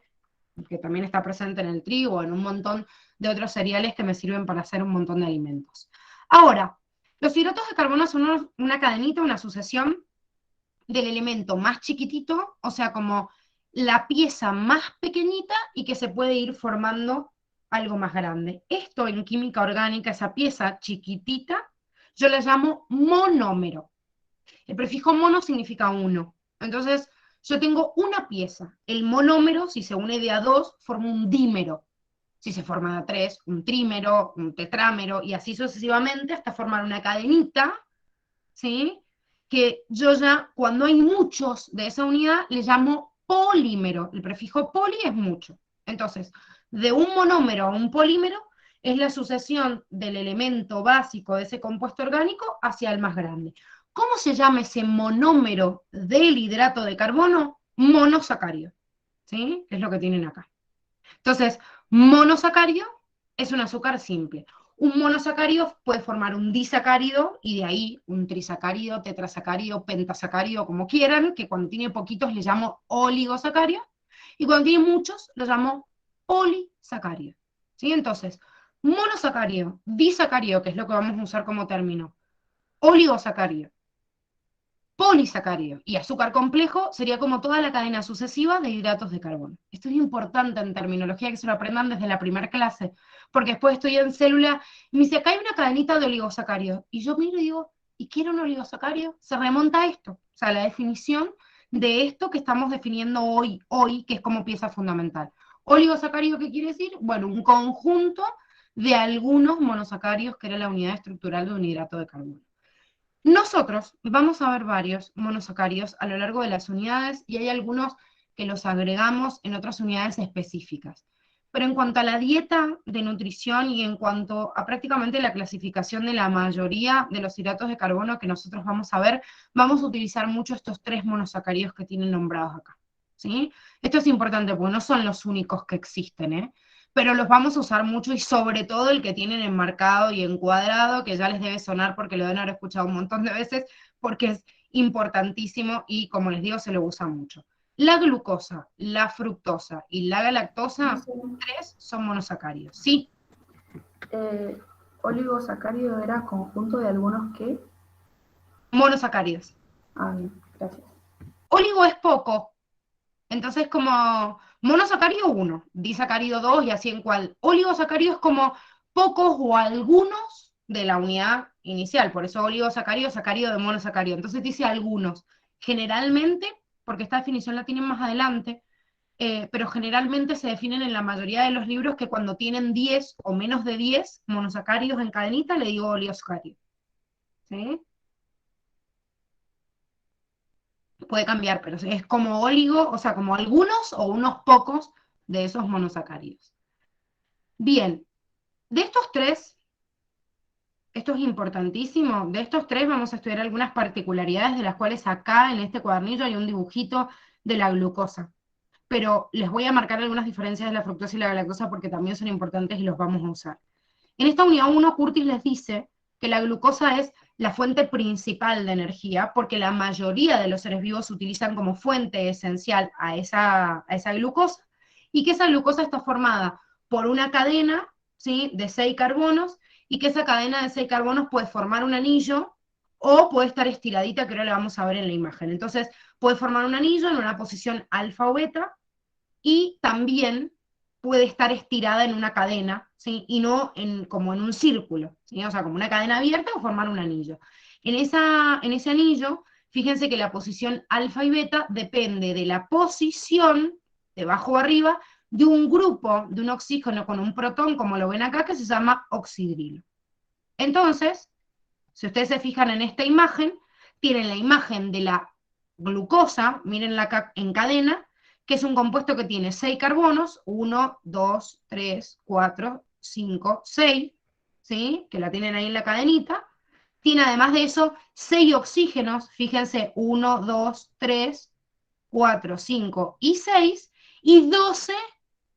[SPEAKER 1] que también está presente en el trigo, en un montón de otros cereales que me sirven para hacer un montón de alimentos. Ahora, los hidratos de carbono son una cadenita, una sucesión del elemento más chiquitito, o sea, como la pieza más pequeñita y que se puede ir formando algo más grande. Esto en química orgánica, esa pieza chiquitita, yo la llamo monómero. El prefijo mono significa uno. Entonces, yo tengo una pieza. El monómero, si se une de a dos, forma un dímero. Si se forma de a tres, un trímero, un tetrámero, y así sucesivamente, hasta formar una cadenita, ¿sí? Que yo ya, cuando hay muchos de esa unidad, le llamo polímero. El prefijo poli es mucho. Entonces, de un monómero a un polímero es la sucesión del elemento básico de ese compuesto orgánico hacia el más grande. ¿Cómo se llama ese monómero del hidrato de carbono? Monosacario, ¿sí? Es lo que tienen acá. Entonces, monosacario es un azúcar simple. Un monosacárido puede formar un disacárido y de ahí un trisacárido, tetrasacárido, pentasacárido, como quieran, que cuando tiene poquitos le llamo oligosacárido, y cuando tiene muchos lo llamo polisacárido. ¿Sí? Entonces, monosacárido, disacárido, que es lo que vamos a usar como término, oligosacárido, polisacárido y azúcar complejo sería como toda la cadena sucesiva de hidratos de carbono. Esto es importante en terminología que se lo aprendan desde la primera clase, porque después estoy en célula y me dice, acá hay una cadenita de oligosacáridos. Y yo miro y digo, ¿y quiero un oligosacárido? Se remonta a esto, o sea, la definición de esto que estamos definiendo hoy, que es como pieza fundamental. Oligosacárido, ¿qué quiere decir? Bueno, un conjunto de algunos monosacáridos, que era la unidad estructural de un hidrato de carbono. Nosotros vamos a ver varios monosacáridos a lo largo de las unidades y hay algunos que los agregamos en otras unidades específicas. Pero en cuanto a la dieta de nutrición y en cuanto a prácticamente la clasificación de la mayoría de los hidratos de carbono que nosotros vamos a ver, vamos a utilizar mucho estos tres monosacáridos que tienen nombrados acá, ¿sí? Esto es importante porque no son los únicos que existen, ¿eh? Pero los vamos a usar mucho y sobre todo el que tienen enmarcado y encuadrado, que ya les debe sonar porque lo deben haber escuchado un montón de veces, porque es importantísimo y como les digo, se lo usa mucho. La glucosa, la fructosa y la galactosa, tres son monosacáridos, ¿sí?
[SPEAKER 3] Oligosacárido era conjunto de algunos que.
[SPEAKER 1] Monosacáridos.
[SPEAKER 3] Ah, bien, gracias.
[SPEAKER 1] Oligo es poco, entonces como monosacárido 1, disacárido 2 y así en cual. Oligosacárido es como pocos o algunos de la unidad inicial, por eso oligosacárido, sacárido de monosacárido. Entonces dice algunos. Generalmente, porque esta definición la tienen más adelante, pero generalmente se definen en la mayoría de los libros que cuando tienen 10 o menos de 10 monosacáridos en cadenita, le digo oligosacárido. ¿Sí? Puede cambiar, pero es como oligo, o sea, como algunos o unos pocos de esos monosacáridos. Bien, de estos tres, esto es importantísimo, de estos tres vamos a estudiar algunas particularidades de las cuales acá en este cuadernillo hay un dibujito de la glucosa, pero les voy a marcar algunas diferencias de la fructosa y la galactosa porque también son importantes y los vamos a usar. En esta unidad 1, Curtis les dice que la glucosa es la fuente principal de energía, porque la mayoría de los seres vivos utilizan como fuente esencial a esa glucosa, y que esa glucosa está formada por una cadena, ¿sí?, de 6 carbonos, y que esa cadena de 6 carbonos puede formar un anillo, o puede estar estiradita, que ahora la vamos a ver en la imagen. Entonces, puede formar un anillo en una posición alfa o beta, y también puede estar estirada en una cadena, ¿sí? Y no como en un círculo, ¿sí? O sea, como una cadena abierta o formar un anillo. En ese anillo, fíjense que la posición alfa y beta depende de la posición, de abajo o arriba, de un grupo, de un oxígeno con un protón, como lo ven acá, que se llama oxidrilo. Entonces, si ustedes se fijan en esta imagen, tienen la imagen de la glucosa, mírenla acá en cadena, que es un compuesto que tiene 6 carbonos, 1, 2, 3, 4, 5, 6, ¿sí? Que la tienen ahí en la cadenita. Tiene además de eso 6 oxígenos, fíjense, 1, 2, 3, 4, 5 y 6, y 12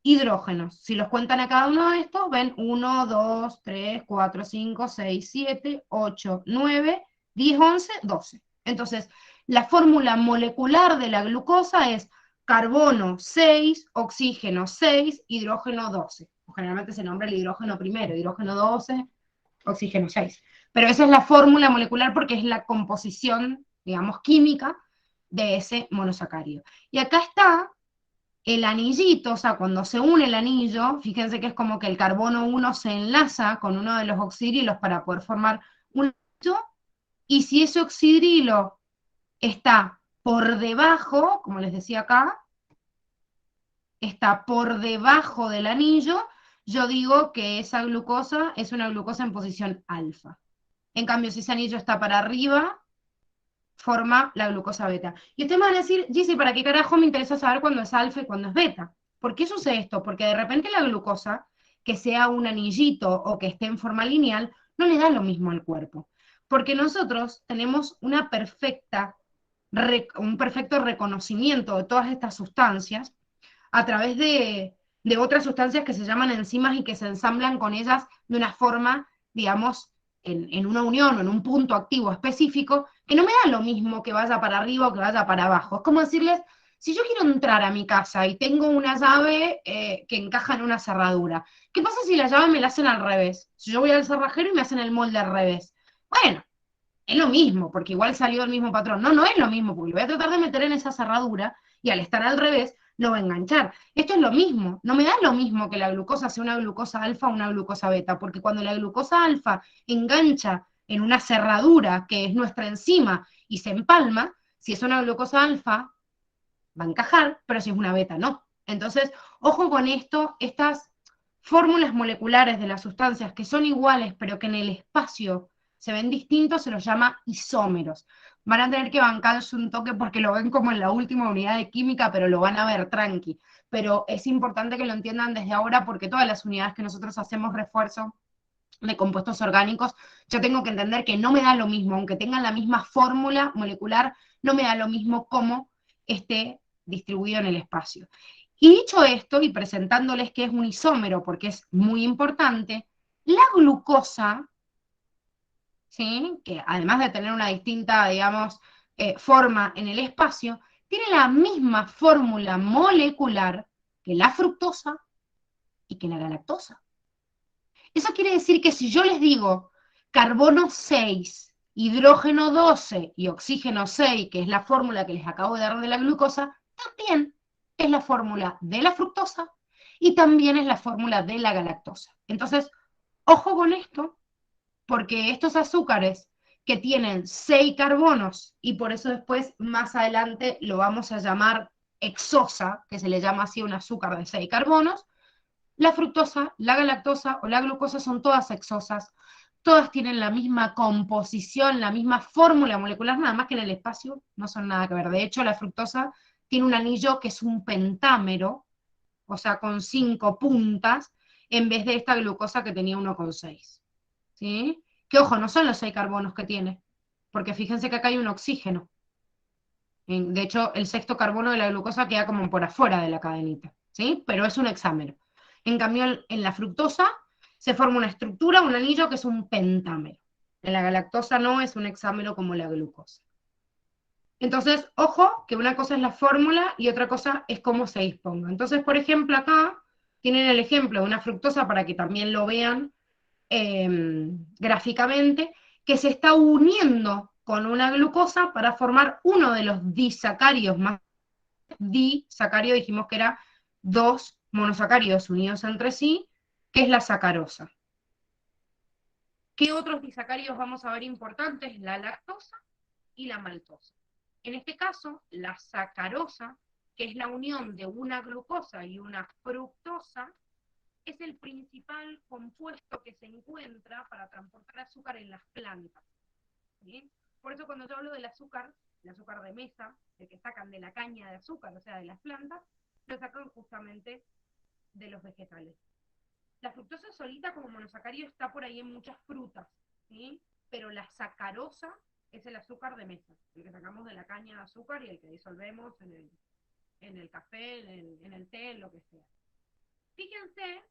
[SPEAKER 1] hidrógenos. Si los cuentan a cada uno de estos, ven 1, 2, 3, 4, 5, 6, 7, 8, 9, 10, 11, 12. Entonces, la fórmula molecular de la glucosa es carbono 6, oxígeno 6, hidrógeno 12. Generalmente se nombra el hidrógeno primero, hidrógeno 12, oxígeno 6. Pero esa es la fórmula molecular porque es la composición, digamos, química de ese monosacárido. Y acá está el anillito, o sea, cuando se une el anillo, fíjense que es como que el carbono 1 se enlaza con uno de los oxidrilos para poder formar un anillo, y si ese oxidrilo está por debajo, como les decía acá, está por debajo del anillo, yo digo que esa glucosa es una glucosa en posición alfa. En cambio, si ese anillo está para arriba, forma la glucosa beta. Y ustedes me van a decir, Gizzy, ¿para qué carajo me interesa saber cuándo es alfa y cuándo es beta? ¿Por qué sucede esto? Porque de repente la glucosa, que sea un anillito o que esté en forma lineal, no le da lo mismo al cuerpo. Porque nosotros tenemos un perfecto reconocimiento de todas estas sustancias a través de otras sustancias que se llaman enzimas y que se ensamblan con ellas de una forma, digamos, en una unión o en un punto activo específico, que no me da lo mismo que vaya para arriba o que vaya para abajo. Es como decirles, si yo quiero entrar a mi casa y tengo una llave que encaja en una cerradura, ¿qué pasa si la llave me la hacen al revés? Si yo voy al cerrajero y me hacen el molde al revés. Bueno, es lo mismo, porque igual salió el mismo patrón. No, no es lo mismo, porque lo voy a tratar de meter en esa cerradura y al estar al revés lo va a enganchar. Esto es lo mismo, no me da lo mismo que la glucosa sea una glucosa alfa o una glucosa beta, porque cuando la glucosa alfa engancha en una cerradura, que es nuestra enzima, y se empalma, si es una glucosa alfa, va a encajar, pero si es una beta, no. Entonces, ojo con esto, estas fórmulas moleculares de las sustancias que son iguales, pero que en el espacio se ven distintos, se los llama isómeros. Van a tener que bancarse un toque porque lo ven como en la última unidad de química, pero lo van a ver tranqui. Pero es importante que lo entiendan desde ahora porque todas las unidades que nosotros hacemos refuerzo de compuestos orgánicos, yo tengo que entender que no me da lo mismo, aunque tengan la misma fórmula molecular, no me da lo mismo cómo esté distribuido en el espacio. Y dicho esto, y presentándoles que es un isómero, porque es muy importante, la glucosa, ¿sí? Que además de tener una distinta, digamos, forma en el espacio, tiene la misma fórmula molecular que la fructosa y que la galactosa. Eso quiere decir que si yo les digo carbono 6, hidrógeno 12 y oxígeno 6, que es la fórmula que les acabo de dar de la glucosa, también es la fórmula de la fructosa y también es la fórmula de la galactosa. Entonces, ojo con esto, porque estos azúcares que tienen 6 carbonos, y por eso después más adelante lo vamos a llamar hexosa, que se le llama así un azúcar de 6 carbonos, la fructosa, la galactosa o la glucosa son todas hexosas, todas tienen la misma composición, la misma fórmula molecular, nada más que en el espacio no son nada que ver. De hecho, la fructosa tiene un anillo que es un pentámero, o sea, con 5 puntas, en vez de esta glucosa que tenía 1,6. ¿Sí? Que ojo, no son los 6 carbonos que tiene, porque fíjense que acá hay un oxígeno. De hecho, el sexto carbono de la glucosa queda como por afuera de la cadenita, ¿sí? Pero es un hexámero. En cambio, en la fructosa se forma una estructura, un anillo que es un pentámero. En la galactosa no, es un hexámero como la glucosa. Entonces, ojo, que una cosa es la fórmula y otra cosa es cómo se disponga. Entonces, por ejemplo, acá tienen el ejemplo de una fructosa para que también lo vean gráficamente, que se está uniendo con una glucosa para formar uno de los disacáridos más. Disacárido dijimos que era dos monosacáridos unidos entre sí, que es la sacarosa. ¿Qué otros disacáridos vamos a ver importantes? La lactosa y la maltosa. En este caso, la sacarosa, que es la unión de una glucosa y una fructosa, es el principal compuesto que se encuentra para transportar azúcar en las plantas. ¿Sí? Por eso cuando yo hablo del azúcar de mesa, el que sacan de la caña de azúcar, o sea, de las plantas, lo sacan justamente de los vegetales. La fructosa solita como monosacario está por ahí en muchas frutas, ¿sí? Pero la sacarosa es el azúcar de mesa, el que sacamos de la caña de azúcar y el que disolvemos en el café, en el té, lo que sea. Fíjense,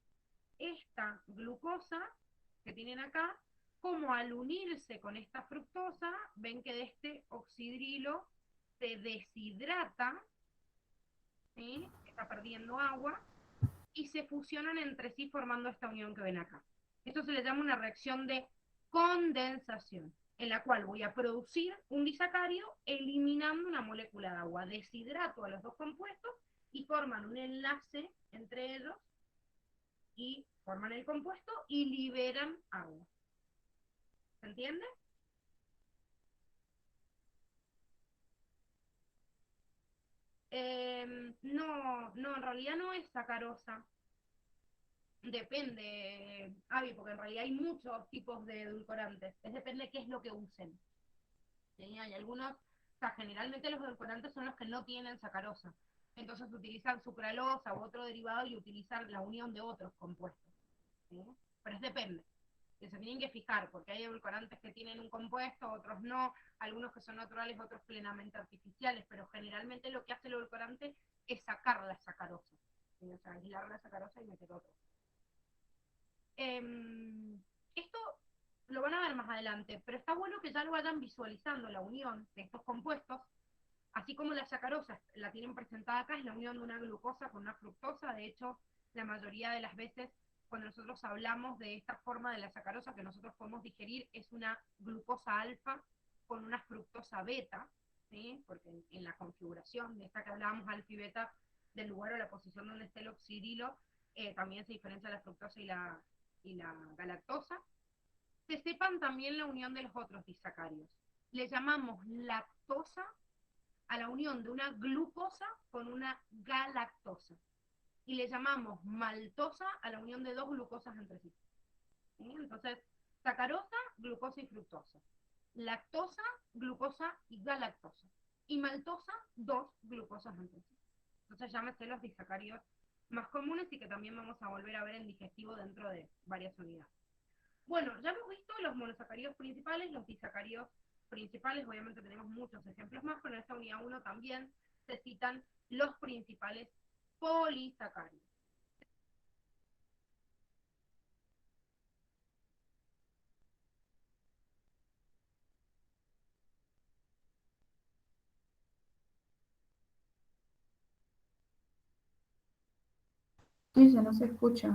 [SPEAKER 1] esta glucosa que tienen acá, como al unirse con esta fructosa, ven que de este oxidrilo se deshidrata, ¿sí? Está perdiendo agua, y se fusionan entre sí formando esta unión que ven acá. Esto se le llama una reacción de condensación, en la cual voy a producir un disacárido eliminando una molécula de agua. Deshidrato a los dos compuestos y forman un enlace entre ellos y forman el compuesto y liberan agua. ¿Se entiende? No, en realidad no es sacarosa. Depende, Avi, porque en realidad hay muchos tipos de edulcorantes. Depende de qué es lo que usen. ¿Sí? Hay algunos, o sea, generalmente los edulcorantes son los que no tienen sacarosa. Entonces utilizan sucralosa u otro derivado y utilizan la unión de otros compuestos. ¿Sí? Pero depende. Que se tienen que fijar, porque hay edulcorantes que tienen un compuesto, otros no, algunos que son naturales, otros plenamente artificiales, pero generalmente lo que hace el edulcorante es sacar la sacarosa. ¿Sí? O sea, aislar la sacarosa y meter otro. Esto lo van a ver más adelante, pero está bueno que ya lo vayan visualizando, la unión de estos compuestos, así como la sacarosa la tienen presentada acá, es la unión de una glucosa con una fructosa. De hecho, la mayoría de las veces cuando nosotros hablamos de esta forma de la sacarosa que nosotros podemos digerir, es una glucosa alfa con una fructosa beta, ¿sí? Porque en la configuración de esta que hablábamos, alfa y beta, del lugar o la posición donde esté el oxidilo, también se diferencia la fructosa y la galactosa. Se sepan también la unión de los otros disacáridos. Le llamamos lactosa a la unión de una glucosa con una galactosa. Y le llamamos maltosa a la unión de dos glucosas entre sí. ¿Sí? Entonces, sacarosa, glucosa y fructosa. Lactosa, glucosa y galactosa. Y maltosa, dos glucosas entre sí. Entonces, llámese los disacáridos más comunes y que también vamos a volver a ver en digestivo dentro de varias unidades. Bueno, ya hemos visto los monosacáridos principales, los disacáridos principales, obviamente tenemos muchos ejemplos más, pero en esta unidad 1 también se citan los principales polisacáridos.
[SPEAKER 3] Sí, ya no se escucha.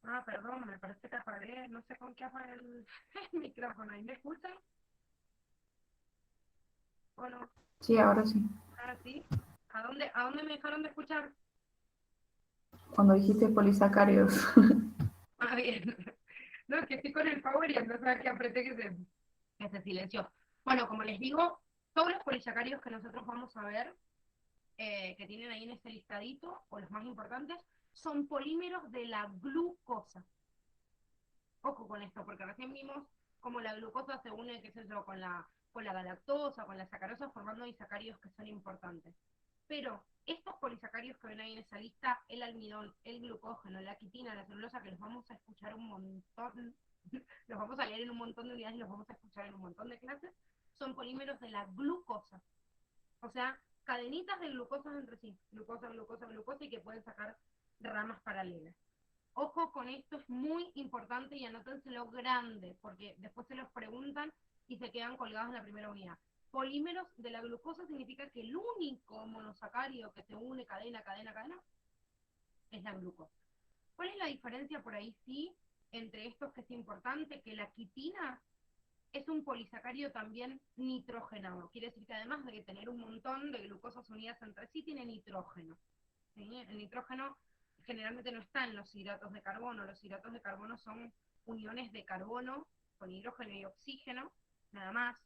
[SPEAKER 1] Ah, perdón, me parece que apagué, no sé con qué apagué el micrófono. ¿Ahí me escuchan? ¿O no?
[SPEAKER 3] Sí, ahora sí.
[SPEAKER 1] Ahora sí. ¿A dónde me dejaron de escuchar?
[SPEAKER 3] Cuando dijiste polisacáridos.
[SPEAKER 1] Ah, bien. No, es que estoy con el power y entonces que apreté que se silenció. Bueno, como les digo, todos los polisacáridos que nosotros vamos a ver, que tienen ahí en este listadito, o los más importantes, son polímeros de la glucosa. Ojo con esto, porque recién vimos cómo la glucosa se une, qué sé yo, con la galactosa, con la sacarosa, formando disacáridos que son importantes. Pero estos polisacáridos que ven ahí en esa lista, el almidón, el glucógeno, la quitina, la celulosa, que los vamos a escuchar un montón, los vamos a leer en un montón de unidades y los vamos a escuchar en un montón de clases, son polímeros de la glucosa. O sea, cadenitas de glucosas entre sí, glucosa, glucosa, glucosa, y que pueden sacar ramas paralelas. Ojo con esto, es muy importante y anótenselo grande, porque después se los preguntan y se quedan colgados en la primera unidad. Polímeros de la glucosa significa que el único monosacárido que se une cadena, cadena, cadena, es la glucosa. ¿Cuál es la diferencia por ahí? Sí, entre estos que es importante, que la quitina es un polisacárido también nitrógenado. Quiere decir que además de tener un montón de glucosas unidas entre sí, tiene nitrógeno. ¿Sí? El nitrógeno generalmente no está en los hidratos de carbono. Los hidratos de carbono son uniones de carbono con hidrógeno y oxígeno, nada más.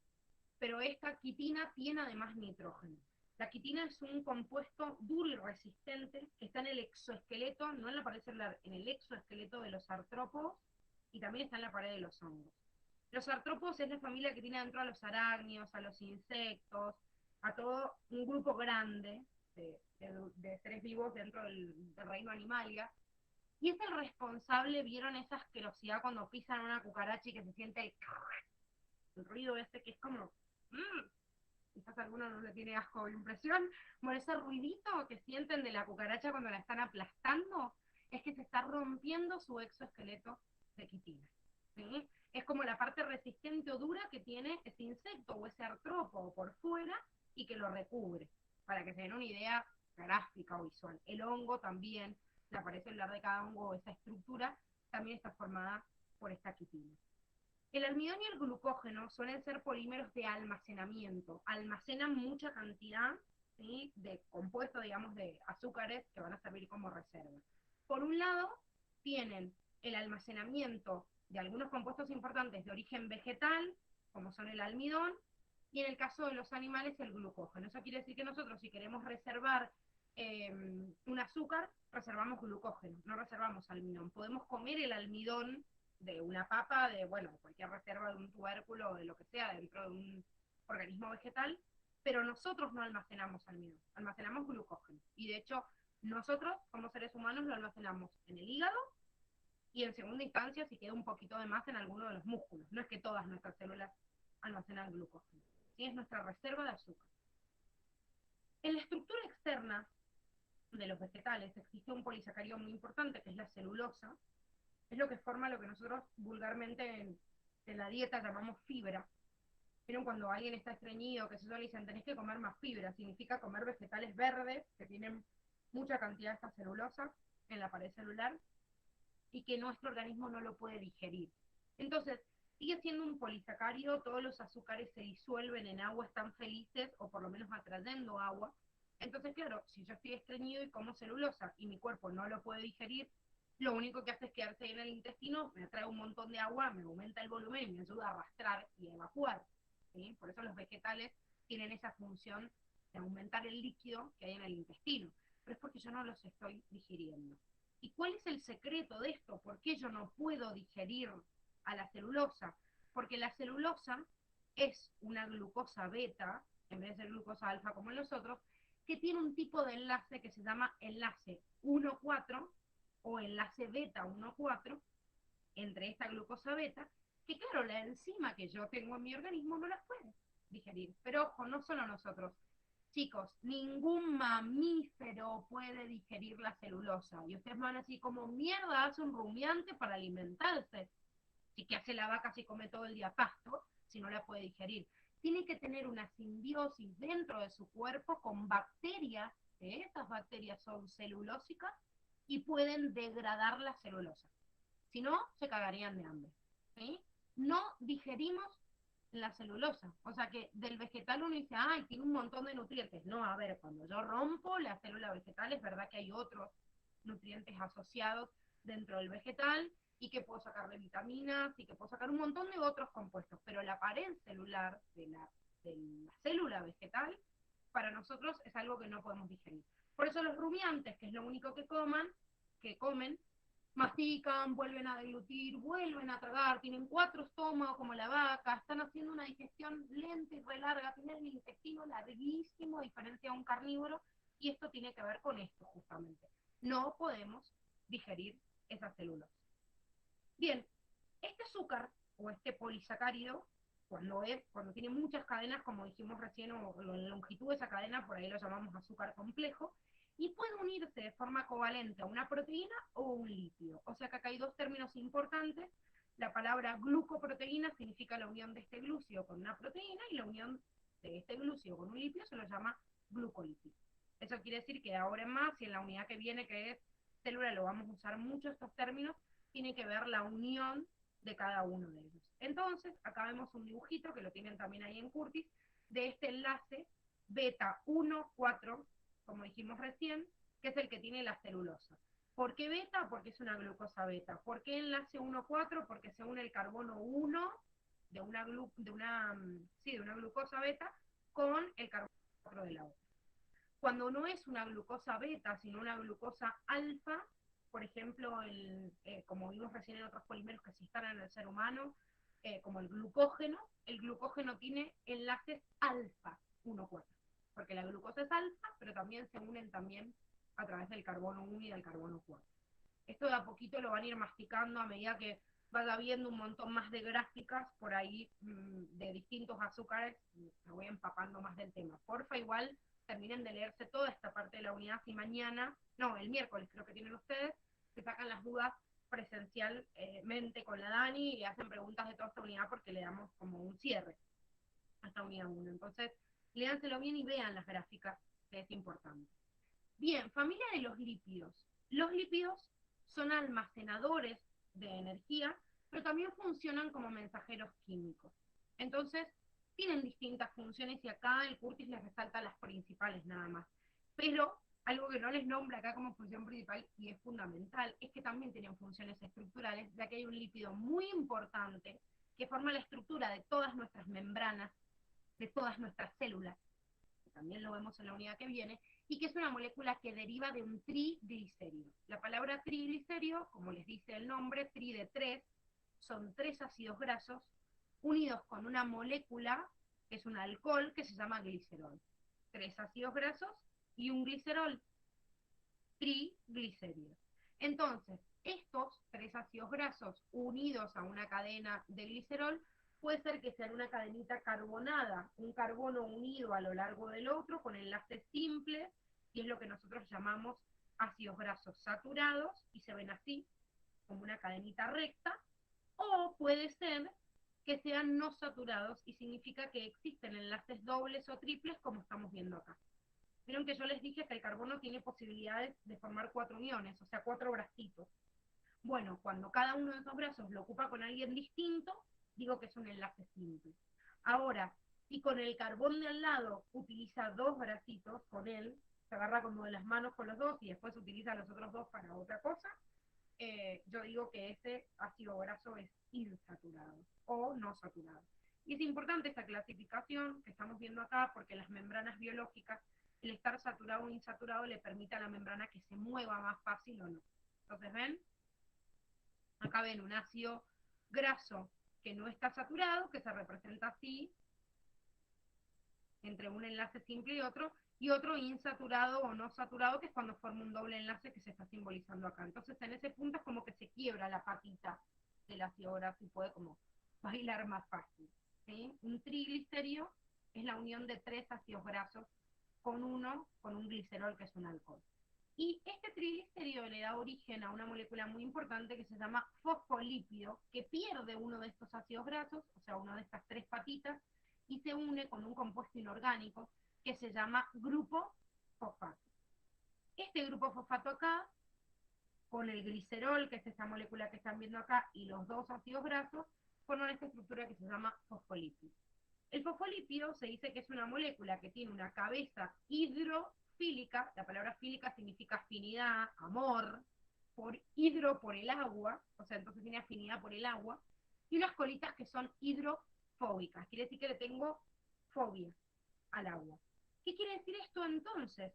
[SPEAKER 1] Pero esta quitina tiene además nitrógeno. La quitina es un compuesto duro y resistente que está en el exoesqueleto, no en la pared celular, en el exoesqueleto de los artrópodos y también está en la pared de los hongos. Los artrópodos es la familia que tiene dentro a los arácnidos, a los insectos, a todo un grupo grande de seres vivos dentro del reino animalia. Y es el responsable, ¿vieron esa asquerosidad cuando pisan una cucaracha y que se siente el ruido ese que es como... quizás a alguno no le tiene asco o impresión, bueno, ese ruidito que sienten de la cucaracha cuando la están aplastando, es que se está rompiendo su exoesqueleto de quitina. ¿Sí? Es como la parte resistente o dura que tiene ese insecto o ese artrópodo por fuera y que lo recubre, para que se den una idea gráfica o visual. El hongo también, la pared celular de cada hongo, esa estructura, también está formada por esta quitina. El almidón y el glucógeno suelen ser polímeros de almacenamiento, almacenan mucha cantidad, ¿sí?, de compuestos, digamos, de azúcares que van a servir como reserva. Por un lado, tienen el almacenamiento de algunos compuestos importantes de origen vegetal, como son el almidón, y en el caso de los animales el glucógeno. Eso quiere decir que nosotros, si queremos reservar un azúcar, reservamos glucógeno, no reservamos almidón. Podemos comer el almidón de una papa, de, bueno, cualquier reserva de un tubérculo o de lo que sea dentro de un organismo vegetal, pero nosotros no almacenamos almidón, almacenamos glucógeno. Y de hecho, nosotros como seres humanos lo almacenamos en el hígado y en segunda instancia si queda un poquito de más en alguno de los músculos. No es que todas nuestras células almacenan glucógeno, ¿sí? Es nuestra reserva de azúcar. En la estructura externa de los vegetales existe un polisacárido muy importante que es la celulosa. Es lo que forma lo que nosotros vulgarmente en la dieta llamamos fibra. Pero cuando alguien está estreñido, que se le dicen, tenés que comer más fibra, significa comer vegetales verdes que tienen mucha cantidad de esta celulosa en la pared celular y que nuestro organismo no lo puede digerir. Entonces, sigue siendo un polisacárido, todos los azúcares se disuelven en agua, están felices, o por lo menos atrayendo agua. Entonces, claro, si yo estoy estreñido y como celulosa y mi cuerpo no lo puede digerir, lo único que hace es quedarse en el intestino, me atrae un montón de agua, me aumenta el volumen y me ayuda a arrastrar y a evacuar. ¿Sí? Por eso los vegetales tienen esa función de aumentar el líquido que hay en el intestino. Pero es porque yo no los estoy digiriendo. ¿Y cuál es el secreto de esto? ¿Por qué yo no puedo digerir a la celulosa? Porque la celulosa es una glucosa beta, en vez de ser glucosa alfa como en los otros, que tiene un tipo de enlace que se llama enlace 1,4 o enlace beta 1,4 entre esta glucosa beta, que claro, la enzima que yo tengo en mi organismo no las puede digerir. Pero ojo, no solo nosotros. Chicos, ningún mamífero puede digerir la celulosa. Y ustedes van así como mierda hace un rumiante para alimentarse. ¿Y qué hace la vaca si come todo el día pasto si no la puede digerir? Tiene que tener una simbiosis dentro de su cuerpo con bacterias, que estas bacterias son celulósicas y pueden degradar la celulosa. Si no, se cagarían de hambre. ¿Sí? No digerimos la celulosa. O sea que del vegetal uno dice, ay, tiene un montón de nutrientes. No, a ver, cuando yo rompo la célula vegetal, es verdad que hay otros nutrientes asociados dentro del vegetal y que puedo sacar de vitaminas y que puedo sacar un montón de otros compuestos. Pero la pared celular de la célula vegetal, para nosotros es algo que no podemos digerir. Por eso los rumiantes, que es lo único que comen, mastican, vuelven a deglutir, vuelven a tragar, tienen 4 estómagos como la vaca, están haciendo una digestión lenta y re larga, tienen el intestino larguísimo a diferencia de un carnívoro, y esto tiene que ver con esto justamente. No podemos digerir esas células. Bien, este azúcar o este polisacárido, cuando tiene muchas cadenas, como dijimos recién, o la longitud de esa cadena, por ahí lo llamamos azúcar complejo, y puede unirse de forma covalente a una proteína o un lípido. O sea que acá hay dos términos importantes. La palabra glucoproteína significa la unión de este glúcido con una proteína, y la unión de este glúcido con un lípido se lo llama glucolípido. Eso quiere decir que ahora en más, y en la unidad que viene, que es célula, lo vamos a usar mucho estos términos, tiene que ver la unión de cada uno de ellos. Entonces, acá vemos un dibujito, que lo tienen también ahí en Curtis, de este enlace beta 1,4, como dijimos recién, que es el que tiene la celulosa. ¿Por qué beta? Porque es una glucosa beta. ¿Por qué enlace 1,4? Porque se une el carbono 1 de una glucosa beta con el carbono 4 de la otra. Cuando no es una glucosa beta, sino una glucosa alfa, por ejemplo, como vimos recién en otros polímeros que se instalan en el ser humano, como el glucógeno tiene enlaces alfa 1,4, porque la glucosa es alfa, pero también se unen también a través del carbono 1 y del carbono 4. Esto de a poquito lo van a ir masticando a medida que vaya viendo un montón más de gráficas por ahí de distintos azúcares, me voy empapando más del tema. Porfa, igual terminen de leerse toda esta parte de la unidad y mañana, no, el miércoles creo que tienen ustedes, se sacan las dudas presencialmente con la Dani y le hacen preguntas de toda esta unidad porque le damos como un cierre a esta unidad 1. Entonces, léanselo bien y vean las gráficas, que es importante. Bien, familia de los lípidos. Los lípidos son almacenadores de energía, pero también funcionan como mensajeros químicos. Entonces, tienen distintas funciones y acá el Curtis les resalta las principales nada más. Pero algo que no les nombra acá como función principal y es fundamental, es que también tienen funciones estructurales, ya que hay un lípido muy importante que forma la estructura de todas nuestras membranas, de todas nuestras células, que también lo vemos en la unidad que viene, y que es una molécula que deriva de un triglicérido. La palabra triglicérido, como les dice el nombre, tri de 3, son 3 ácidos grasos unidos con una molécula, que es un alcohol, que se llama glicerol. 3 ácidos grasos y un glicerol, triglicérido. Entonces, estos 3 ácidos grasos unidos a una cadena de glicerol, puede ser que sean una cadenita carbonada, un carbono unido a lo largo del otro con enlaces simples, y es lo que nosotros llamamos ácidos grasos saturados, y se ven así, como una cadenita recta, o puede ser que sean no saturados, y significa que existen enlaces dobles o triples, como estamos viendo acá. Vieron que yo les dije que el carbono tiene posibilidades de formar 4 uniones, o sea, 4 bracitos. Bueno, cuando cada uno de esos brazos lo ocupa con alguien distinto, digo que es un enlace simple. Ahora, si con el carbón de al lado utiliza 2 bracitos con él, se agarra como de las manos con los dos y después utiliza los otros 2 para otra cosa, yo digo que ese ácido graso es insaturado o no saturado. Y es importante esta clasificación que estamos viendo acá porque las membranas biológicas, el estar saturado o insaturado le permite a la membrana que se mueva más fácil o no. Entonces, ¿ven? Acá ven un ácido graso que no está saturado, que se representa así, entre un enlace simple y otro insaturado o no saturado, que es cuando forma un doble enlace que se está simbolizando acá. Entonces en ese punto es como que se quiebra la patita del ácido graso y puede como bailar más fácil, ¿sí? Un triglicérido es la unión de 3 ácidos grasos con un glicerol, que es un alcohol. Y este triglicérido le da origen a una molécula muy importante que se llama fosfolípido, que pierde uno de estos ácidos grasos, o sea, una de estas 3 patitas, y se une con un compuesto inorgánico que se llama grupo fosfato. Este grupo fosfato acá, con el glicerol, que es esta molécula que están viendo acá, y los 2 ácidos grasos, forman esta estructura que se llama fosfolípido. El fosfolípido se dice que es una molécula que tiene una cabeza hidrofílica, la palabra fílica significa afinidad, amor, por hidro por el agua, o sea, entonces tiene afinidad por el agua, y unas colitas que son hidrofóbicas, quiere decir que le tengo fobia al agua. ¿Qué quiere decir esto entonces?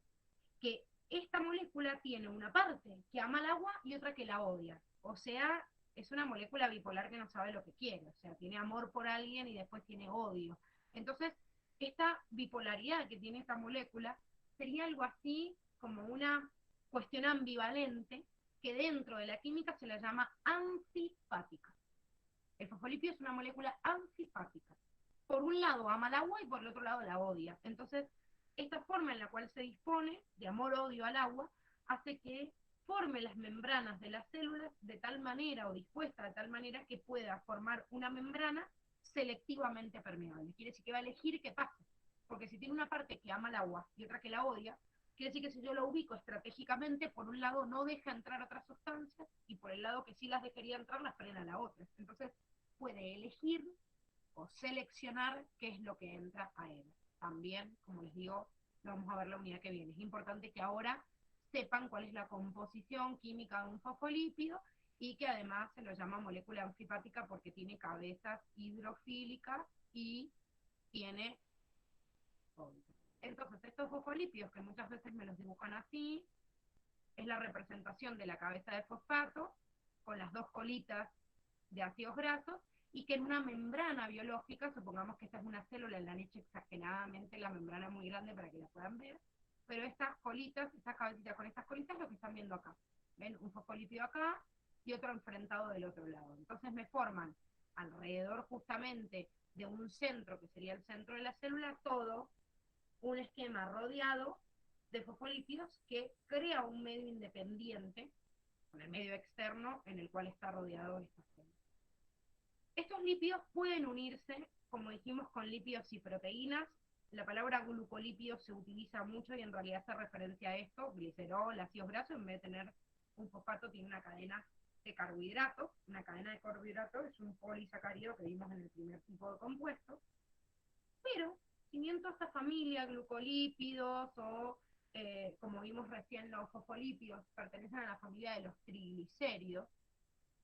[SPEAKER 1] Que esta molécula tiene una parte que ama el agua y otra que la odia. O sea, es una molécula bipolar que no sabe lo que quiere. O sea, tiene amor por alguien y después tiene odio. Entonces, esta bipolaridad que tiene esta molécula sería algo así como una cuestión ambivalente que dentro de la química se la llama antipática. El fosfolípido es una molécula antipática. Por un lado ama el agua y por el otro lado la odia. Entonces, esta forma en la cual se dispone de amor-odio al agua hace que forme las membranas de las células de tal manera o dispuesta de tal manera que pueda formar una membrana selectivamente permeable. Quiere decir que va a elegir qué pasa. Porque si tiene una parte que ama el agua y otra que la odia, Quiere decir que si yo lo ubico estratégicamente, por un lado no deja entrar otras sustancias, y por el lado que sí las dejaría entrar, las frena la otra. Entonces puede elegir o seleccionar qué es lo que entra a él. También, como les digo, lo vamos a ver la unidad que viene. Es importante que ahora sepan cuál es la composición química de un fosfolípido, y que además se lo llama molécula anfipática porque tiene cabezas hidrofílicas y tiene óbitos. Entonces, estos fosfolípidos, que muchas veces me los dibujan así, es la representación de la cabeza de fosfato con las dos colitas de ácidos grasos, y que en una membrana biológica, supongamos que esta es una célula, la han hecho exageradamente la membrana muy grande para que la puedan ver, pero estas colitas, estas cabecitas con estas colitas es lo que están viendo acá. ¿Ven? Un fosfolípido acá y otro enfrentado del otro lado. Entonces me forman alrededor justamente de un centro, que sería el centro de la célula, todo un esquema rodeado de fosfolípidos que crea un medio independiente, con el medio externo en el cual está rodeado esta célula. Estos lípidos pueden unirse, como dijimos, con lípidos y proteínas. La palabra glucolípido se utiliza mucho y en realidad hace referencia a esto: glicerol, ácidos grasos, en vez de tener un fosfato tiene una cadena de carbohidratos. Una cadena de carbohidratos es un polisacárido que vimos en el primer tipo de compuesto. Pero si bien toda esta familia, glucolípidos o como vimos recién, los fosfolípidos pertenecen a la familia de los triglicéridos,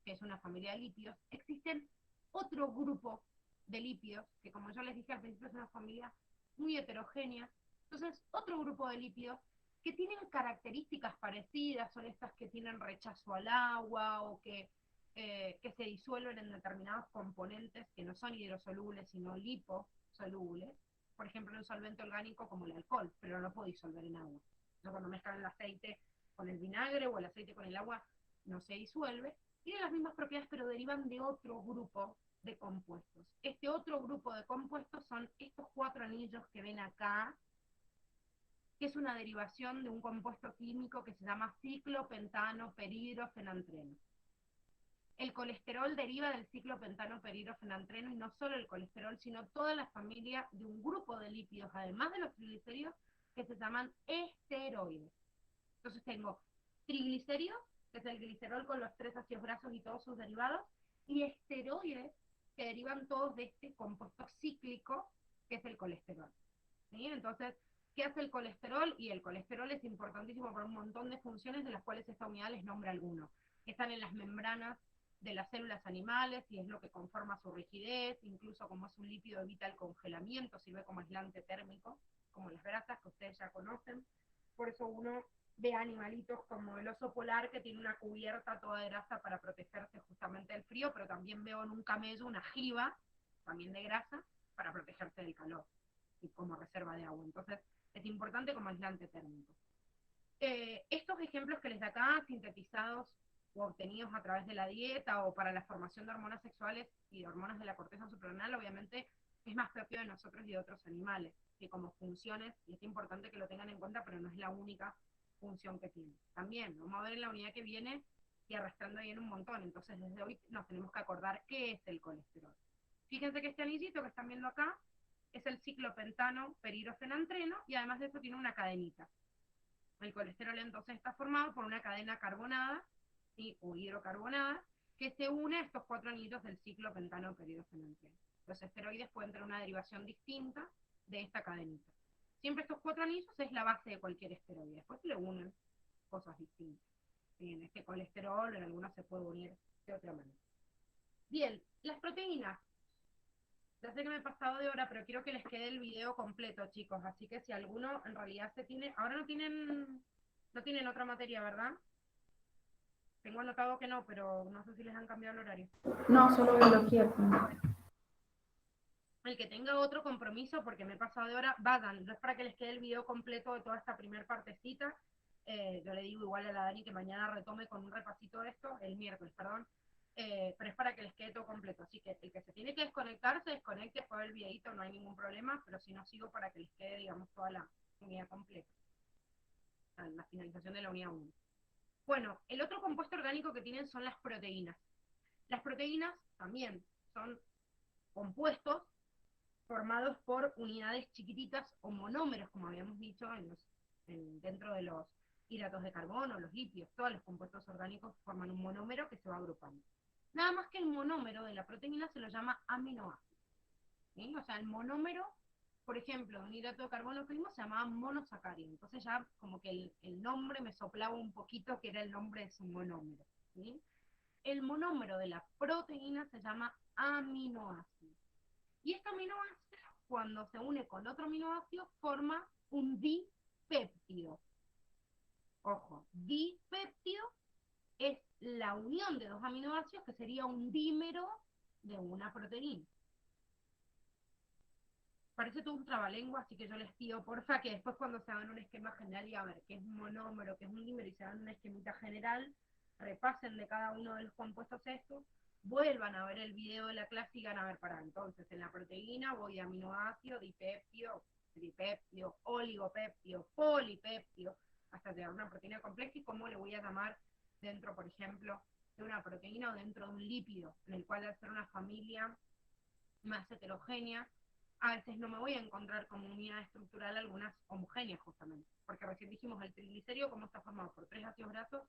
[SPEAKER 1] que es una familia de lípidos, existen otro grupo de lípidos, que como yo les dije al principio es una familia muy heterogénea. Entonces, otro grupo de lípidos que tienen características parecidas, son estas que tienen rechazo al agua o que se disuelven en determinados componentes que no son hidrosolubles, sino liposolubles. Por ejemplo, un solvente orgánico como el alcohol, pero no puede disolver en agua. ¿No? Cuando mezclan el aceite con el vinagre o el aceite con el agua, no se disuelve. Tienen las mismas propiedades, pero derivan de otro grupo de compuestos. Este otro grupo de compuestos son estos 4 anillos que ven acá, que es una derivación de un compuesto químico que se llama ciclopentano peridrofenantreno. El colesterol deriva del ciclopentano peridrofenantreno, y no solo el colesterol, sino toda la familia de un grupo de lípidos, además de los triglicéridos, que se llaman esteroides. Entonces tengo triglicéridos, que es el glicerol con los 3 ácidos grasos y todos sus derivados, y esteroides, que derivan todos de este compuesto cíclico, que es el colesterol. ¿Sí? Entonces, ¿qué hace el colesterol? Y el colesterol es importantísimo para un montón de funciones, de las cuales esta unidad les nombra algunos. Están en las membranas de las células animales, y es lo que conforma su rigidez. Incluso, como es un lípido, evita el congelamiento, sirve como aislante térmico, como las grasas que ustedes ya conocen. Por eso uno ve animalitos como el oso polar, que tiene una cubierta toda de grasa para protegerse justamente del frío, pero también veo en un camello una jiba, también de grasa, para protegerse del calor y como reserva de agua. Entonces es importante como aislante térmico. Estos ejemplos que les da acá, sintetizados o obtenidos a través de la dieta o para la formación de hormonas sexuales y de hormonas de la corteza suprarrenal, obviamente es más propio de nosotros y de otros animales, que como funciones, y es importante que lo tengan en cuenta, pero no es la única función que tiene. También, vamos a ver en la unidad que viene, y arrastrando ahí en un montón. Entonces desde hoy nos tenemos que acordar qué es el colesterol. Fíjense que este anillito que están viendo acá es el ciclopentano peridrofenantreno, y además de eso tiene una cadenita. El colesterol entonces está formado por una cadena carbonada, ¿sí? O hidrocarbonada, que se une a estos 4 anillos del ciclopentano peridrofenantreno. Los esteroides pueden tener una derivación distinta de esta cadenita. Siempre estos 4 anillos es la base de cualquier esteroide. Después se le unen cosas distintas. En este colesterol, en algunos se puede unir de otra manera. Bien, las proteínas. Ya sé que me he pasado de hora, pero quiero que les quede el video completo, chicos. Así que si alguno en realidad se tiene... Ahora no tienen otra materia, ¿verdad? Tengo anotado que no, pero no sé si les han cambiado el horario.
[SPEAKER 3] No, solo biología.
[SPEAKER 1] El que tenga otro compromiso, porque me he pasado de hora, vayan. No es para que les quede el video completo de toda esta primera partecita. Yo le digo igual a la Dani que mañana retome con un repasito de esto, el miércoles, perdón. Pero es para que les quede todo completo. Así que el que se tiene que desconectar, se desconecte, fue el videito, no hay ningún problema, pero si no, sigo para que les quede, digamos, toda la unidad completa. La finalización de la unidad 1. Bueno, el otro compuesto orgánico que tienen son las proteínas. Las proteínas también son compuestos formados por unidades chiquititas o monómeros, como habíamos dicho en los dentro de los hidratos de carbono, los lípidos, todos los compuestos orgánicos forman un monómero que se va agrupando. Nada más que el monómero de la proteína se lo llama aminoácido, ¿sí? O sea, el monómero, por ejemplo, un hidrato de carbono que vimos se llamaba monosacárido, entonces ya como que el nombre me soplaba un poquito que era el nombre de su monómero, ¿sí? El monómero de la proteína se llama aminoácido. Y este aminoácido, cuando se une con otro aminoácido, forma un dipéptido. Ojo, dipéptido es la unión de dos aminoácidos que sería un dímero de una proteína. Parece todo un trabalengua, así que yo les pido, porfa, que después cuando se hagan un esquema general y a ver qué es un monómero, qué es un dímero y se hagan una esquemita general, repasen de cada uno de los compuestos estos, vuelvan a ver el video de la clase y van a ver para entonces en la proteína voy de aminoácido, dipéptido, tripéptido, oligopéptido, polipéptido, hasta llegar a una proteína compleja y cómo le voy a llamar dentro, por ejemplo, de una proteína o dentro de un lípido, en el cual al ser una familia más heterogénea, a veces no me voy a encontrar como unidad estructural algunas homogéneas justamente, porque recién dijimos el triglicérido como está formado por 3 ácidos grasos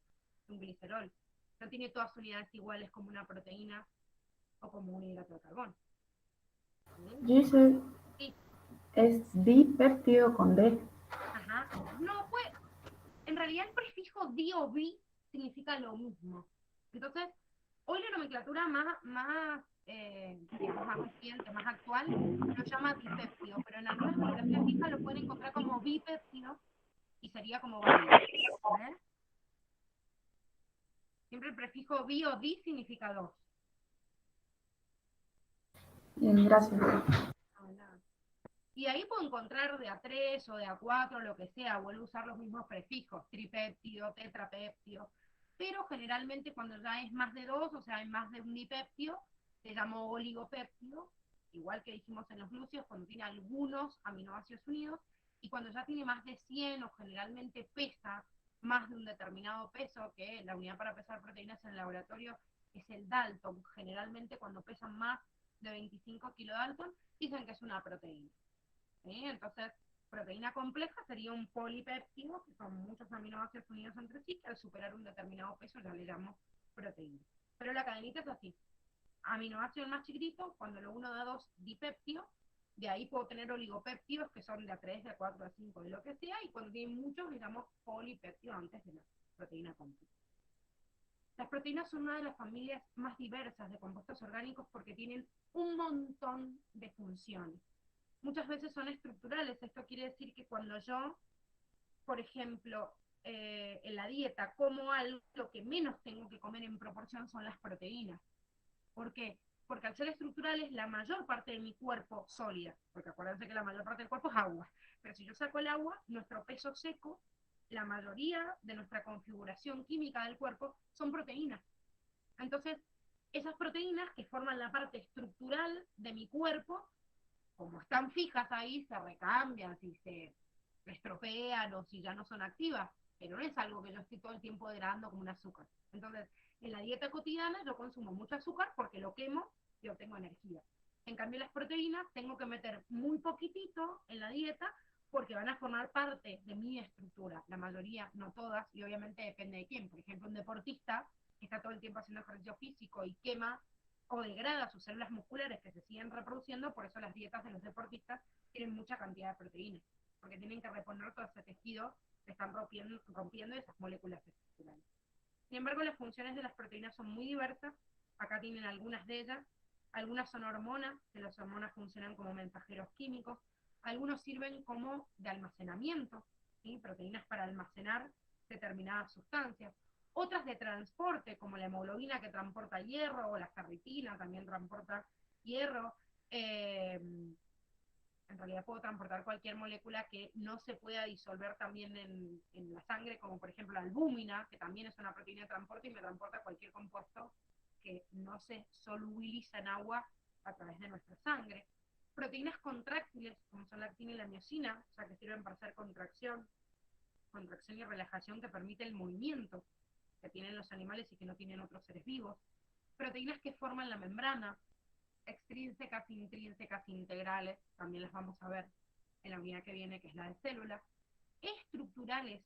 [SPEAKER 1] y un glicerol. No tiene todas unidades iguales como una proteína o como un hidrato de carbono.
[SPEAKER 3] Dice,
[SPEAKER 1] Sí,
[SPEAKER 3] es dipéptido con D.
[SPEAKER 1] ajá. No, pues, en realidad el prefijo di o bi significa lo mismo. Entonces, hoy la nomenclatura digamos, más reciente, más actual, lo llama dipéptido, pero en algunas bibliografías fijas lo pueden encontrar como bipéptido y sería como válido. ¿Eh? Siempre el prefijo bi o di significa dos.
[SPEAKER 3] Bien, gracias.
[SPEAKER 1] Y ahí puedo encontrar de A3 o de A4, lo que sea, vuelvo a usar los mismos prefijos, tripéptido, tetrapéptido, pero generalmente cuando ya es más de dos, o sea, hay más de un dipéptido, se llama oligopéptido, igual que dijimos en los glúceos, cuando tiene algunos aminoácidos unidos, y cuando ya tiene más de 100 o generalmente pesa más de un determinado peso, que la unidad para pesar proteínas en el laboratorio es el Dalton, generalmente cuando pesan más de 25 kilodalton, dicen que es una proteína. ¿Sí? Entonces, proteína compleja sería un polipéptido, que son muchos aminoácidos unidos entre sí, que al superar un determinado peso ya le llamamos proteína. Pero la cadenita es así. Aminoácido más chiquitito, cuando lo uno da dos dipéptidos, de ahí puedo tener oligopéptidos, que son de A3, de A4, de A5, de lo que sea, y cuando tienen muchos, le llamamos polipéptido antes de la proteína compleja. Las proteínas son una de las familias más diversas de compuestos orgánicos porque tienen un montón de funciones. Muchas veces son estructurales. Esto quiere decir que cuando yo, por ejemplo, en la dieta como algo, lo que menos tengo que comer en proporción son las proteínas. ¿Por qué? Porque al ser estructurales, la mayor parte de mi cuerpo sólida, porque acuérdense que la mayor parte del cuerpo es agua, pero si yo saco el agua, nuestro peso seco, la mayoría de nuestra configuración química del cuerpo son proteínas. Entonces, esas proteínas que forman la parte estructural de mi cuerpo, como están fijas ahí, se recambian, si se estropean o si ya no son activas, pero no es algo que yo estoy todo el tiempo degradando como un azúcar. Entonces, en la dieta cotidiana yo consumo mucho azúcar porque lo quemo y obtengo energía. En cambio, las proteínas tengo que meter muy poquitito en la dieta porque van a formar parte de mi estructura. La mayoría, no todas, y obviamente depende de quién. Por ejemplo, un deportista que está todo el tiempo haciendo ejercicio físico y quema o degrada sus células musculares que se siguen reproduciendo, por eso las dietas de los deportistas tienen mucha cantidad de proteínas, porque tienen que reponer todo ese tejido que están rompiendo esas moléculas estructurales. Sin embargo, las funciones de las proteínas son muy diversas, acá tienen algunas de ellas, algunas son hormonas, que las hormonas funcionan como mensajeros químicos, algunos sirven como de almacenamiento, ¿sí? Proteínas para almacenar determinadas sustancias, otras de transporte, como la hemoglobina que transporta hierro, o la ferritina también transporta hierro. En realidad puedo transportar cualquier molécula que no se pueda disolver también en la sangre, como por ejemplo la albúmina, que también es una proteína de transporte y me transporta cualquier compuesto que no se solubiliza en agua a través de nuestra sangre. Proteínas contráctiles, como son la actina y la miosina, o sea que sirven para hacer contracción y relajación que permite el movimiento que tienen los animales y que no tienen otros seres vivos. Proteínas que forman la membrana, extrínsecas, intrínsecas, integrales, también las vamos a ver en la unidad que viene, que es la de células. estructurales.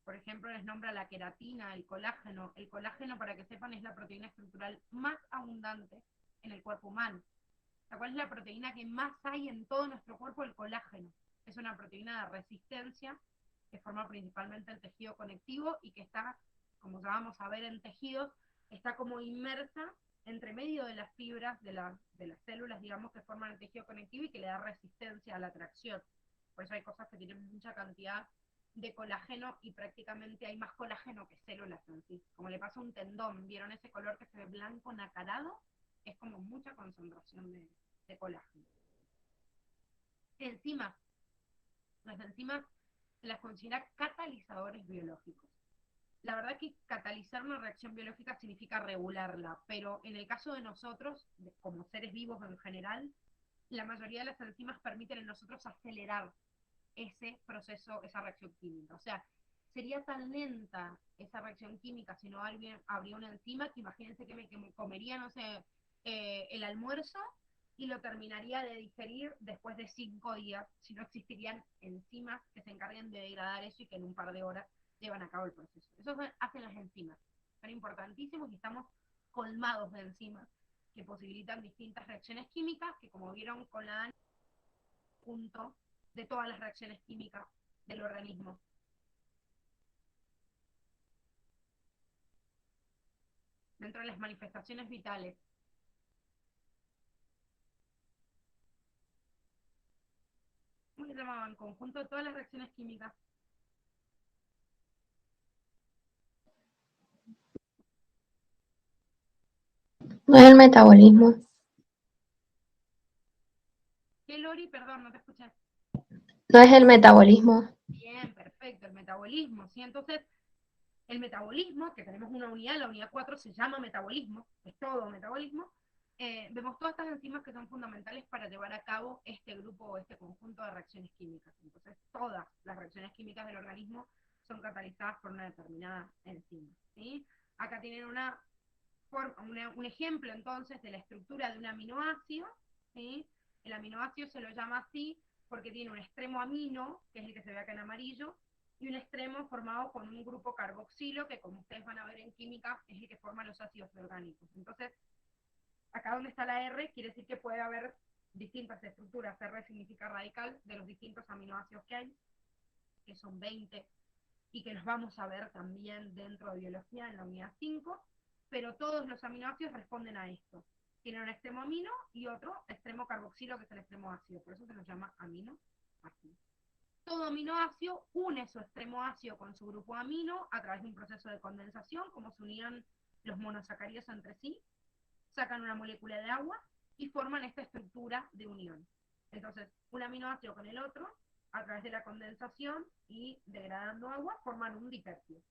[SPEAKER 1] Por ejemplo, les nombra la queratina, el colágeno. El colágeno, para que sepan, es la proteína estructural más abundante en el cuerpo humano. ¿Cuál es la proteína que más hay en todo nuestro cuerpo? El colágeno. Es una proteína de resistencia que forma principalmente el tejido conectivo y que está, como ya vamos a ver en tejidos, está como inmersa entre medio de las fibras de las células, digamos, que forman el tejido conectivo y que le da resistencia a la tracción. Por eso hay cosas que tienen mucha cantidad de colágeno y prácticamente hay más colágeno que células en sí. Como le pasa a un tendón, ¿vieron ese color que se ve blanco nacarado? Es como mucha concentración de colágeno. Enzimas. Las enzimas se las considera catalizadores biológicos. La verdad que catalizar una reacción biológica significa regularla, pero en el caso de nosotros, como seres vivos en general, la mayoría de las enzimas permiten en nosotros acelerar ese proceso, esa reacción química. O sea, sería tan lenta esa reacción química si no habría una enzima que imagínense que me comería, no sé, el almuerzo y lo terminaría de digerir después de 5 días, si no existirían enzimas que se encarguen de degradar eso y que en un par de horas llevan a cabo el proceso. Eso hacen las enzimas. Son importantísimos y estamos colmados de enzimas que posibilitan distintas reacciones químicas que, como vieron con la punto de todas las reacciones químicas del organismo. Dentro de las manifestaciones vitales. ¿Cómo le llamaban? Conjunto de todas las reacciones químicas.
[SPEAKER 4] No es el metabolismo.
[SPEAKER 1] ¿Qué, Lori? Perdón, no te escuché.
[SPEAKER 4] No es el metabolismo.
[SPEAKER 1] Bien, perfecto, el metabolismo, ¿sí? Entonces, el metabolismo, que tenemos una unidad, la unidad 4 se llama metabolismo, es todo metabolismo. Vemos todas estas enzimas que son fundamentales para llevar a cabo este grupo o este conjunto de reacciones químicas. Entonces, todas las reacciones químicas del organismo son catalizadas por una determinada enzima, ¿sí? Acá tienen un ejemplo entonces de la estructura de un aminoácido, ¿sí? El aminoácido se lo llama así porque tiene un extremo amino, que es el que se ve acá en amarillo, y un extremo formado con un grupo carboxilo, que como ustedes van a ver en química, es el que forma los ácidos orgánicos. Entonces, acá donde está la R, quiere decir que puede haber distintas estructuras. R significa radical de los distintos aminoácidos que hay, que son 20, y que los vamos a ver también dentro de biología en la unidad 5, pero todos los aminoácidos responden a esto. Tienen un extremo amino y otro extremo carboxilo, que es el extremo ácido, por eso se los llama aminoácido. Todo aminoácido une su extremo ácido con su grupo amino a través de un proceso de condensación, como se unían los monosacáridos entre sí, sacan una molécula de agua y forman esta estructura de unión. Entonces, un aminoácido con el otro, a través de la condensación y degradando agua, forman un dipéptido.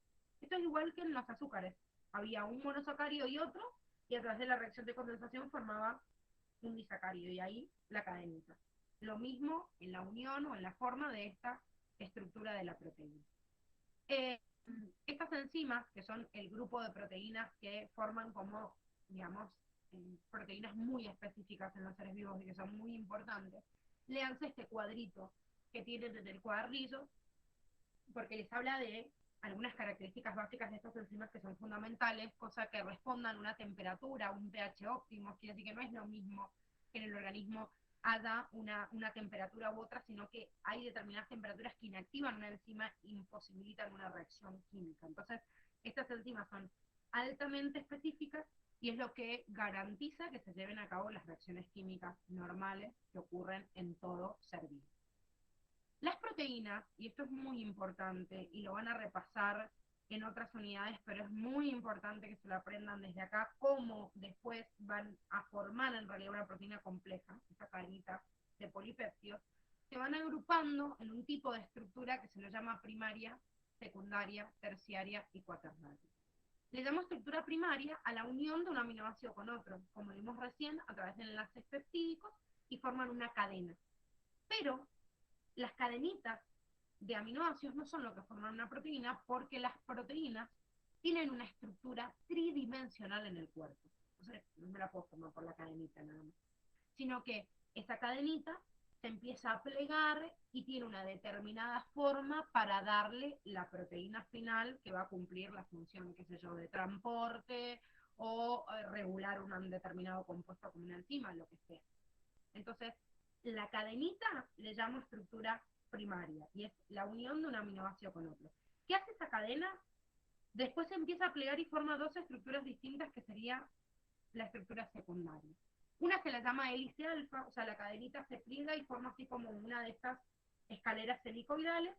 [SPEAKER 1] Esto es igual que en los azúcares. Había un monosacárido y otro, y a través de la reacción de condensación formaba un disacárido, y ahí la cadenita. Lo mismo en la unión o en la forma de esta estructura de la proteína. Estas enzimas, que son el grupo de proteínas que forman como, digamos, proteínas muy específicas en los seres vivos y que son muy importantes, léanse este cuadrito que tienen en el cuadernillo, porque les habla de algunas características básicas de estas enzimas que son fundamentales, cosa que respondan a una temperatura, un pH óptimo, quiere decir que no es lo mismo que en el organismo haya una temperatura u otra, sino que hay determinadas temperaturas que inactivan una enzima e imposibilitan una reacción química. Entonces, estas enzimas son altamente específicas y es lo que garantiza que se lleven a cabo las reacciones químicas normales que ocurren en todo ser vivo. Las proteínas, y esto es muy importante, y lo van a repasar en otras unidades, pero es muy importante que se lo aprendan desde acá, cómo después van a formar en realidad una proteína compleja, esta cadenita de polipéptidos, se van agrupando en un tipo de estructura que se lo llama primaria, secundaria, terciaria y cuaternaria. Le damos estructura primaria a la unión de un aminoácido con otro, como vimos recién, a través de enlaces peptídicos, y forman una cadena. Pero las cadenitas de aminoácidos no son lo que forman una proteína, porque las proteínas tienen una estructura tridimensional en el cuerpo. Entonces, no me la puedo formar por la cadenita nada más. Sino que esa cadenita se empieza a plegar y tiene una determinada forma para darle la proteína final que va a cumplir la función, qué sé yo, de transporte o regular un determinado compuesto como una enzima, lo que sea. Entonces, la cadenita le llamo estructura primaria y es la unión de un aminoácido con otro. ¿Qué hace esa cadena? Después se empieza a plegar y forma dos estructuras distintas que sería la estructura secundaria. Una se la llama hélice alfa, o sea, la cadenita se pliega y forma así como una de estas escaleras helicoidales,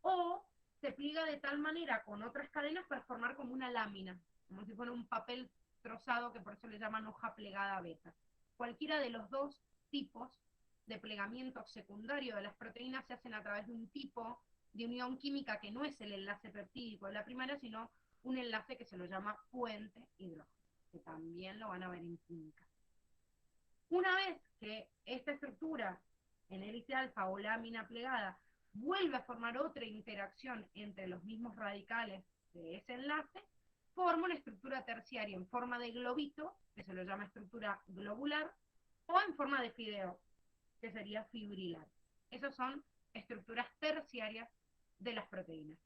[SPEAKER 1] o se pliega de tal manera con otras cadenas para formar como una lámina, como si fuera un papel trozado, que por eso le llaman hoja plegada beta. Cualquiera de los dos tipos de plegamiento secundario de las proteínas se hacen a través de un tipo de unión química que no es el enlace peptídico de la primaria, sino un enlace que se lo llama puente hidrógeno, que también lo van a ver en química. Una vez que esta estructura en hélice alfa o lámina plegada vuelve a formar otra interacción entre los mismos radicales de ese enlace, forma una estructura terciaria en forma de globito, que se lo llama estructura globular, o en forma de fideo, que sería fibrilar. Esas son estructuras terciarias de las proteínas.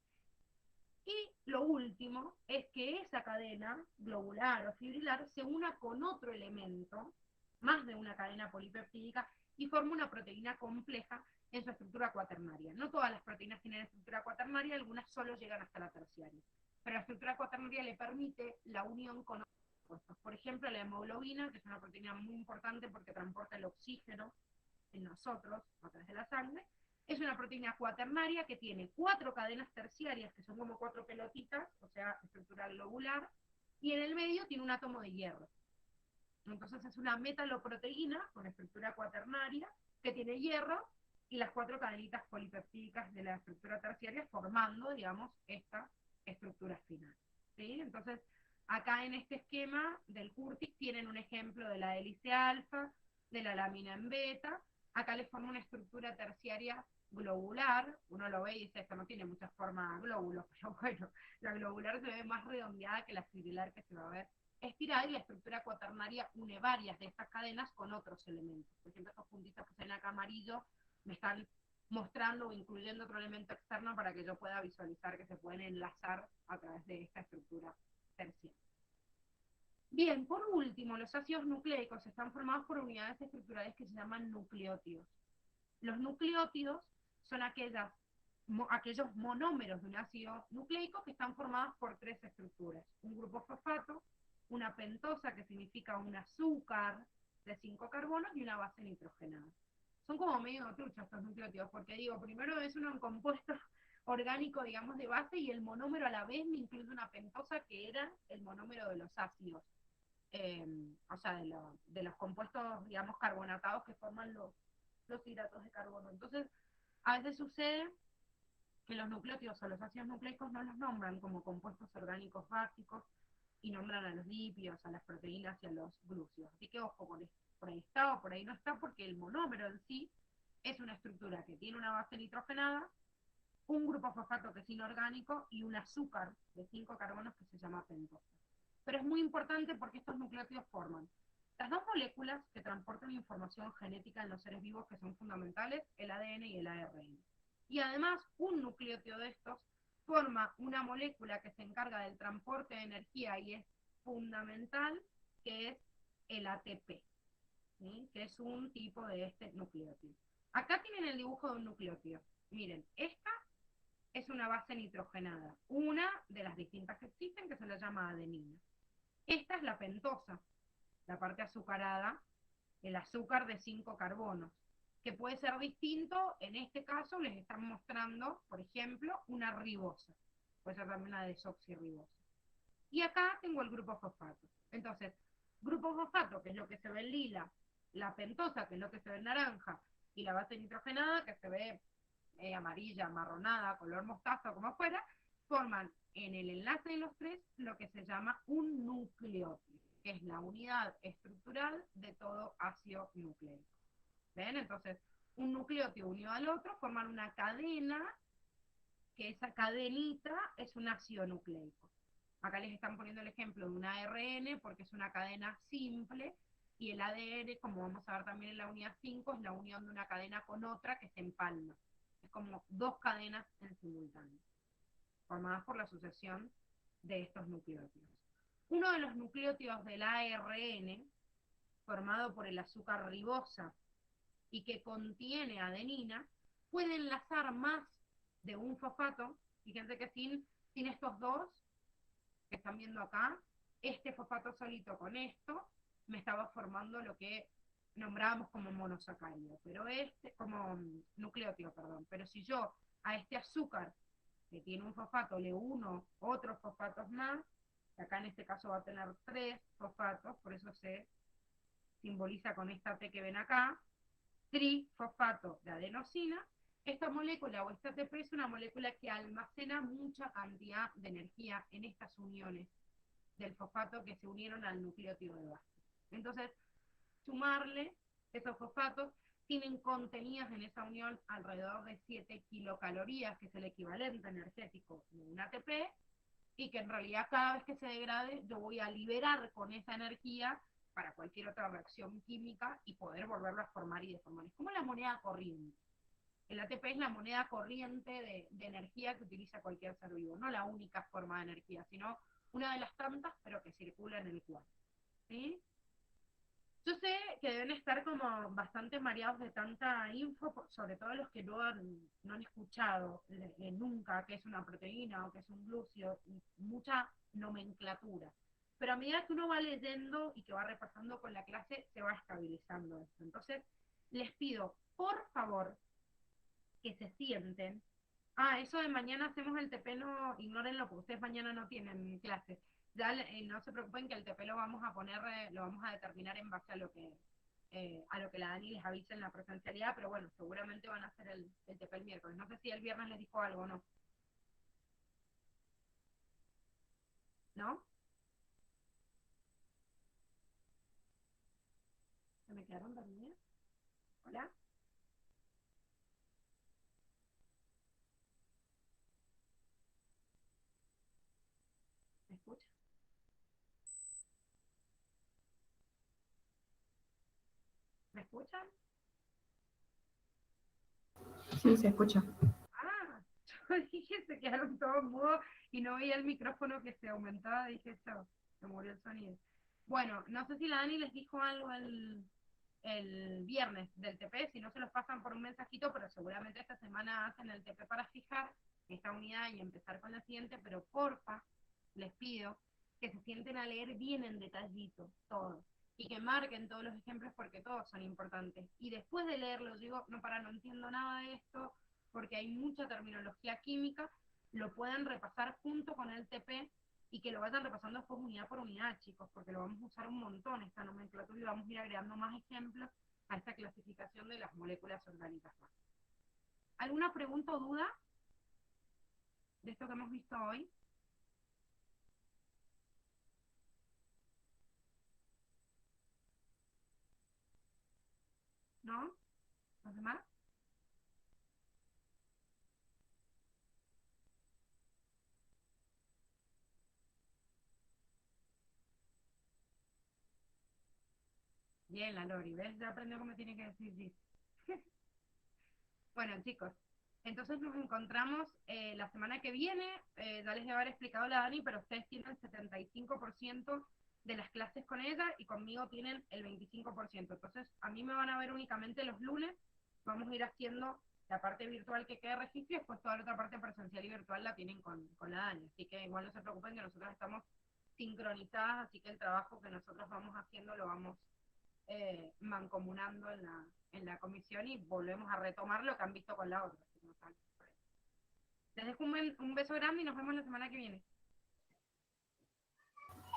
[SPEAKER 1] Y lo último es que esa cadena globular o fibrilar se una con otro elemento, más de una cadena polipeptídica, y forma una proteína compleja en su estructura cuaternaria. No todas las proteínas tienen estructura cuaternaria, algunas solo llegan hasta la terciaria. Pero la estructura cuaternaria le permite la unión con otros compuestos. Por ejemplo, la hemoglobina, que es una proteína muy importante porque transporta el oxígeno en nosotros a través de la sangre, es una proteína cuaternaria que tiene 4 cadenas terciarias, que son como 4 pelotitas, o sea, estructura globular, y en el medio tiene un átomo de hierro. Entonces es una metaloproteína con estructura cuaternaria que tiene hierro y las 4 cadenitas polipeptídicas de la estructura terciaria formando, digamos, esta estructura final. ¿Sí? Entonces, acá en este esquema del Curtis tienen un ejemplo de la hélice alfa, de la lámina en beta. Acá les forma una estructura terciaria globular, uno lo ve y dice, esto no tiene mucha forma de glóbulos, pero bueno, la globular se ve más redondeada que la fibrilar, que se va a ver espiral, y la estructura cuaternaria une varias de estas cadenas con otros elementos. Por ejemplo, estos puntitos que se ven acá amarillo me están mostrando o incluyendo otro elemento externo para que yo pueda visualizar que se pueden enlazar a través de esta estructura terciaria. Bien, por último, los ácidos nucleicos están formados por unidades estructurales que se llaman nucleótidos. Los nucleótidos son aquellos monómeros de un ácido nucleico que están formados por 3 estructuras: un grupo fosfato, una pentosa, que significa un azúcar de 5 carbonos, y una base nitrogenada. Son como medio truchos estos nucleótidos, porque digo, primero es un compuesto orgánico, digamos, de base, y el monómero a la vez me incluye una pentosa, que era el monómero de los ácidos, o sea, de los compuestos, digamos, carbonatados que forman los hidratos de carbono. Entonces, a veces sucede que los nucleótidos o los ácidos nucleicos no los nombran como compuestos orgánicos básicos y nombran a los lípidos, a las proteínas y a los glúcidos. Así que ojo con esto, por ahí está o por ahí no está, porque el monómero en sí es una estructura que tiene una base nitrogenada, un grupo fosfato que es inorgánico y un azúcar de 5 carbonos que se llama pentosa. Pero es muy importante porque estos nucleótidos forman las 2 moléculas que transportan información genética en los seres vivos, que son fundamentales, el ADN y el ARN. Y además, un nucleótido de estos forma una molécula que se encarga del transporte de energía y es fundamental, que es el ATP, ¿sí? Que es un tipo de este nucleótido. Acá tienen el dibujo de un nucleótido. Miren, esta es una base nitrogenada, una de las distintas que existen, que se la llama adenina. Esta es la pentosa, la parte azucarada, el azúcar de 5 carbonos, que puede ser distinto. En este caso les están mostrando, por ejemplo, una ribosa, puede ser también una desoxirribosa. Y acá tengo el grupo fosfato. Entonces, grupo fosfato, que es lo que se ve en lila, la pentosa, que es lo que se ve en naranja, y la base nitrogenada, que se ve amarilla, marronada, color mostaza, como fuera, forman en el enlace de los 3 lo que se llama un nucleótido, que es la unidad estructural de todo ácido nucleico. ¿Ven? Entonces, un nucleótido unido al otro forman una cadena, que esa cadenita es un ácido nucleico. Acá les están poniendo el ejemplo de un ARN porque es una cadena simple, y el ADN, como vamos a ver también en la unidad 5, es la unión de una cadena con otra que se empalma. Es como dos cadenas en simultáneo, formadas por la sucesión de estos nucleótidos. Uno de los nucleótidos del ARN, formado por el azúcar ribosa y que contiene adenina, puede enlazar más de un fosfato. Fíjense que sin estos dos que están viendo acá, este fosfato solito con esto, me estaba formando lo que nombrábamos como monosacárido, pero como nucleótido, perdón. Pero si yo a este azúcar que tiene un fosfato le uno otros fosfatos más, acá en este caso va a tener 3 fosfatos, por eso se simboliza con esta T que ven acá, trifosfato de adenosina. Esta molécula o esta ATP es una molécula que almacena mucha cantidad de energía en estas uniones del fosfato que se unieron al nucleótido de base. Entonces, sumarle esos fosfatos tienen contenidas en esa unión alrededor de 7 kilocalorías, que es el equivalente energético de un ATP, y que en realidad cada vez que se degrade yo voy a liberar con esa energía para cualquier otra reacción química y poder volverlo a formar y deformar. Es como la moneda corriente. El ATP es la moneda corriente de energía que utiliza cualquier ser vivo, no la única forma de energía, sino una de las tantas, pero que circula en el cuerpo. ¿Sí? Yo sé que deben estar como bastante mareados de tanta info, sobre todo los que no han escuchado nunca qué es una proteína o qué es un glúcido, mucha nomenclatura. Pero a medida que uno va leyendo y que va repasando con la clase, se va estabilizando esto. Entonces, les pido, por favor, que se sienten. Eso de mañana hacemos el TP, no ignórenlo, porque ustedes mañana no tienen clase. Ya no se preocupen que el TP lo vamos a poner, lo vamos a determinar en base a lo que la Dani les avise en la presencialidad, pero bueno, seguramente van a hacer el TP el miércoles. No sé si el viernes les dijo algo o no. ¿No? ¿Se me quedaron dormidas? ¿Hola? ¿Me escuchan? ¿Me escuchan?
[SPEAKER 3] Sí, se escucha.
[SPEAKER 1] Yo dije, se quedaron todos mudos y no veía el micrófono que se aumentaba, dije, chao, se murió el sonido. Bueno, no sé si la Dani les dijo algo el viernes del TP, si no se los pasan por un mensajito, pero seguramente esta semana hacen el TP para fijar esta unidad y empezar con la siguiente, pero porfa, les pido que se sienten a leer bien en detallito todo y que marquen todos los ejemplos porque todos son importantes. Y después de leerlos, digo, no entiendo nada de esto, porque hay mucha terminología química, lo pueden repasar junto con el TP y que lo vayan repasando después unidad por unidad, chicos, porque lo vamos a usar un montón esta nomenclatura y vamos a ir agregando más ejemplos a esta clasificación de las moléculas orgánicas. ¿Alguna pregunta o duda de esto que hemos visto hoy? ¿No? ¿Los demás? Bien, la Lori, ¿ves? Ya aprendió cómo tiene que decir sí. Bueno, chicos, entonces nos encontramos la semana que viene. Ya les voy a haber explicado la Dani, pero ustedes tienen el 75% de las clases con ella y conmigo tienen el 25%. Entonces, a mí me van a ver únicamente los lunes. Vamos a ir haciendo la parte virtual que quede registro y después toda la otra parte presencial y virtual la tienen con la Dani. Así que igual no se preocupen que nosotros estamos sincronizadas, así que el trabajo que nosotros vamos haciendo lo vamos mancomunando en la comisión y volvemos a retomar lo que han visto con la otra. Les dejo un beso grande y nos vemos la semana que viene.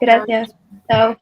[SPEAKER 4] Gracias. Chao.